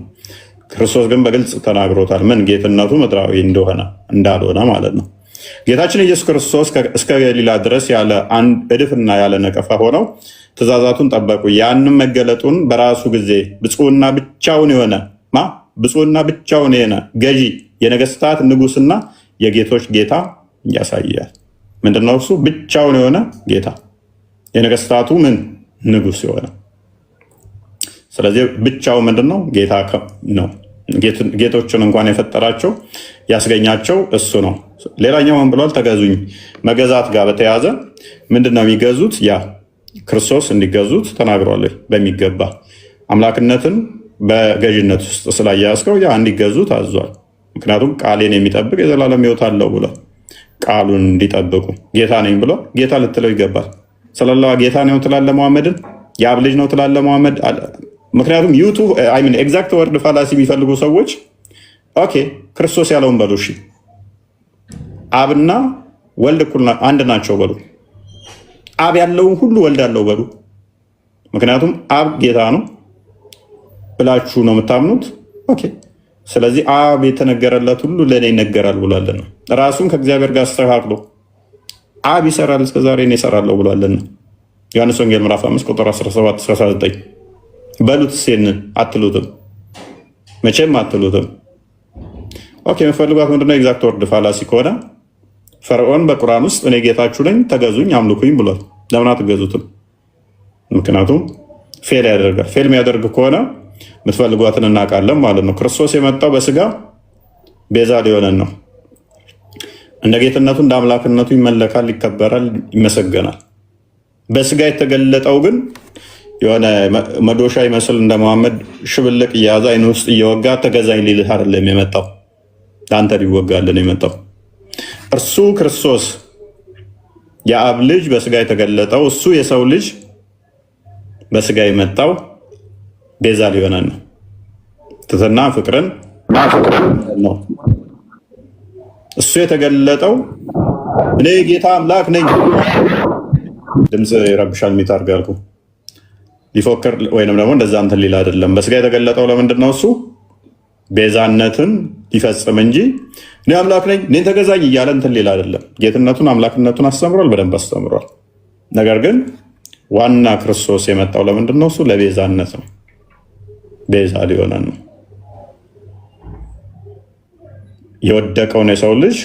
ክርስቶስ ግን በግልጽ ተናግሮታል። ምን ጌትነቱ ምድራዊ እንደሆነ እንዳልሆነ ማለት ነው። ጌታችን ኢየሱስ ክርስቶስ እስከ ገሊላ ድረስ ያለ አንድ እድፍና ያለ ነቀፋ ሆነው ትእዛዛቱን ጠበቁ። ያንም መገለጡን በራሱ ጊዜ ብፁዕና ብቻውን የሆነ ገዢ፣ የነገስታት ንጉስና የጌቶች ጌታ ያሳያል። ምንድነው እሱ? ብቻውን የሆነ ጌታ፣ የነገስታቱ ምን ንጉስ የሆነ። ስለዚህ ብቻው ምንድነው? ጌታ ነው። ጌቶችን እንኳን የፈጠራቸው ያስገኛቸው እሱ ነው። ሌላኛው ምን ብሏል? ተገዙኝ። መገዛት ጋር በተያያዘ ምንድነው የሚገዙት? ያ ክርስቶስ እንዲገዙት ተናግሯል በሚገባ አምላክነትን በገዥነት ውስጥ ስላያያዝከው ያ እንዲገዙት አዟል። ምክንያቱም ቃሌን የሚጠብቅ የዘላለም ሕይወት አለው ብሏል። ቃሉን እንዲጠብቁ ጌታ ነኝ ብሎ ጌታ ልትለው ይገባል። ስለላ ጌታ ነው ትላለህ መሐመድን፣ የአብ ልጅ ነው ትላለህ መሐመድ። ምክንያቱም ዩቱብ ኤግዛክት ወርድ ፋላሲ የሚፈልጉ ሰዎች ኦኬ ክርስቶስ ያለውን በሉ፣ እሺ አብና ወልድ እኩል አንድ ናቸው በሉ። አብ ያለውን ሁሉ ወልድ አለው በሉ። ምክንያቱም አብ ጌታ ነው ብላችሁ ነው የምታምኑት። ኦኬ ስለዚህ አብ የተነገረለት ሁሉ ለእኔ ይነገራል ብሏለን ነው። ራሱን ከእግዚአብሔር ጋር አስተካክሎ አብ ይሰራል እስከዛሬ እኔ እሰራለሁ ብሏለን ነው። ዮሐንስ ወንጌል ምዕራፍ 5 ቁጥር 17-19 በሉት። ሴንን አትሉትም፣ መቼም አትሉትም። ኦኬ የምፈልጓት ምንድነው? ኤግዛክት ወርድ ፋላሲ ከሆነ ፈርዖን በቁርአን ውስጥ እኔ ጌታችሁ ነኝ ተገዙኝ አምልኩኝ ብሏል። ለምን አትገዙትም? ምክንያቱም ፌል ያደርጋል። ፌል የሚያደርግ ከሆነ የምትፈልጓትን እናውቃለን ማለት ነው። ክርስቶስ የመጣው በስጋ ቤዛ ሊሆነን ነው። እንደ ጌትነቱ እንደ አምላክነቱ ይመለካል፣ ይከበራል፣ ይመሰገናል። በስጋ የተገለጠው ግን የሆነ መዶሻ ይመስል እንደ መሐመድ ሽብልቅ እያያዘ አይን ውስጥ እየወጋ ተገዛኝ ሊልህ አይደለም የመጣው፣ ለአንተ ሊወጋልን የመጣው እርሱ ክርስቶስ የአብ ልጅ በስጋ የተገለጠው እሱ የሰው ልጅ በስጋ የመጣው ቤዛ ሊሆነን ነው። ትህትና ፍቅርን ነው። እሱ የተገለጠው እኔ ጌታ አምላክ ነኝ። ድምፅ ይረብሻል። የሚታርጋልኩ ሊፎክር ወይንም ደግሞ እንደዛ እንትን ሊል አይደለም። በስጋ የተገለጠው ለምንድን ነው? እሱ ቤዛነትን ሊፈጽም እንጂ እኔ አምላክ ነኝ እኔን ተገዛኝ እያለ እንትን ሊል አይደለም። ጌትነቱን አምላክነቱን አስተምሯል፣ በደንብ አስተምሯል። ነገር ግን ዋና ክርስቶስ የመጣው ለምንድን ነው? እሱ ለቤዛነት ነው። ቤዛ ሊሆነን ነው። የወደቀውን የሰው ልጅ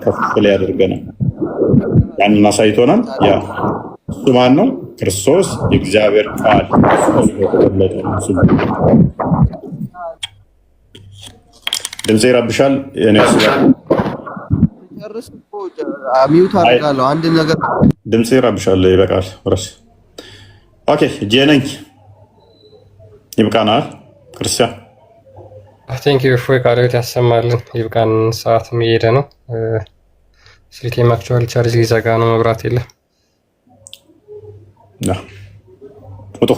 ከፍ ሊያደርገናል። ያንን አሳይቶናል። ያ እሱ ማን ነው? ክርስቶስ የእግዚአብሔር ቃል ድምፅ ይረብሻል። ጨርስ እኮ ሚውት አደርጋለሁ። አንድ ነገር ድምጽ ይረብሻል። ይበቃል። ረስ ኦኬ ጄነኝ ይብቃናል። ክርስቲያን ቴንክ ዩ ፎይ ቃልዮት ያሰማልን። ይብቃን። ሰዓትም እየሄደ ነው። ስልኬም አክቹዋሊ ቻርጅ ሊዘጋ ነው። መብራት የለም። ውጡ።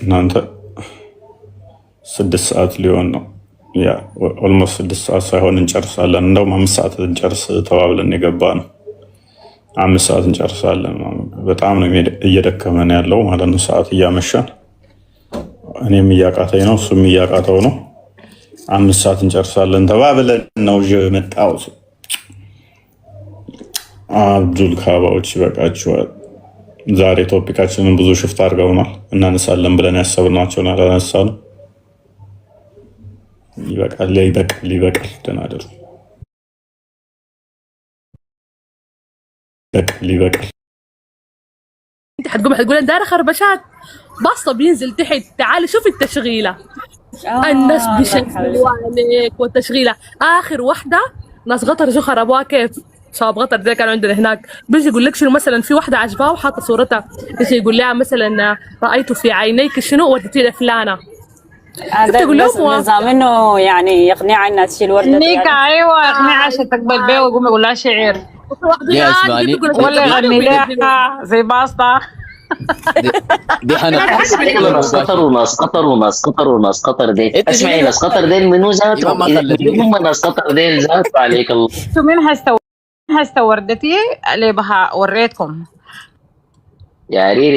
እናንተ 6 ሰዓት ሊሆን ነው። ያ ኦልሞስት 6 ሰዓት ሳይሆን እንጨርሳለን። እንደውም 5 ሰዓት እንጨርስ ተባብለን የገባ ነው። 5 ሰዓት እንጨርሳለን። በጣም ነው እየደከመን ያለው ማለት ነው። ሰዓት እያመሻን እኔም እያቃተኝ ነው፣ እሱም እያቃተው ነው። 5 ሰዓት እንጨርሳለን ተባብለን ነው የመጣው። አብዱል ካባዎች ይበቃችኋል። ዛሬ ቶፒካችንን ብዙ ሽፍት አድርገውናል። እናነሳለን ብለን ያሰብናቸውን አላነሳንም። ይበቃል፣ ይበቃል፣ ይበቃል። ደህና አደሩ። ይበቃል፣ ይበቃል። انت حتقول دايره خربشات بسطه بينزل تحت. تعالي شوفي التشغيله. الناس بيشغلوا عليك والتشغيله. اخر واحده ناس غطر شو خربوها كيف؟ شباب غطر ده كانوا عندنا هناك بيجي يقول لك شنو مثلا في واحده عجبها وحاطه صورتها، بيجي يقول لها مثلا رايت في عينيك شنو وديتي لفلانه. تقول لهم نظام انه يعني يقنع الناس تشيل ورده نيكا. ايوه اقنعها عشان تقبل بيه ويقوم يقول لها شعر ولا يغني لها زي باسطه. دي قطر وناس قطر وناس قطر وناس قطر ديل. اسمعي ناس قطر ديل منو ذاته هم ناس قطر ديل ذات عليك الله. شو من هسه وردتي اللي بها وريتكم يا ريري.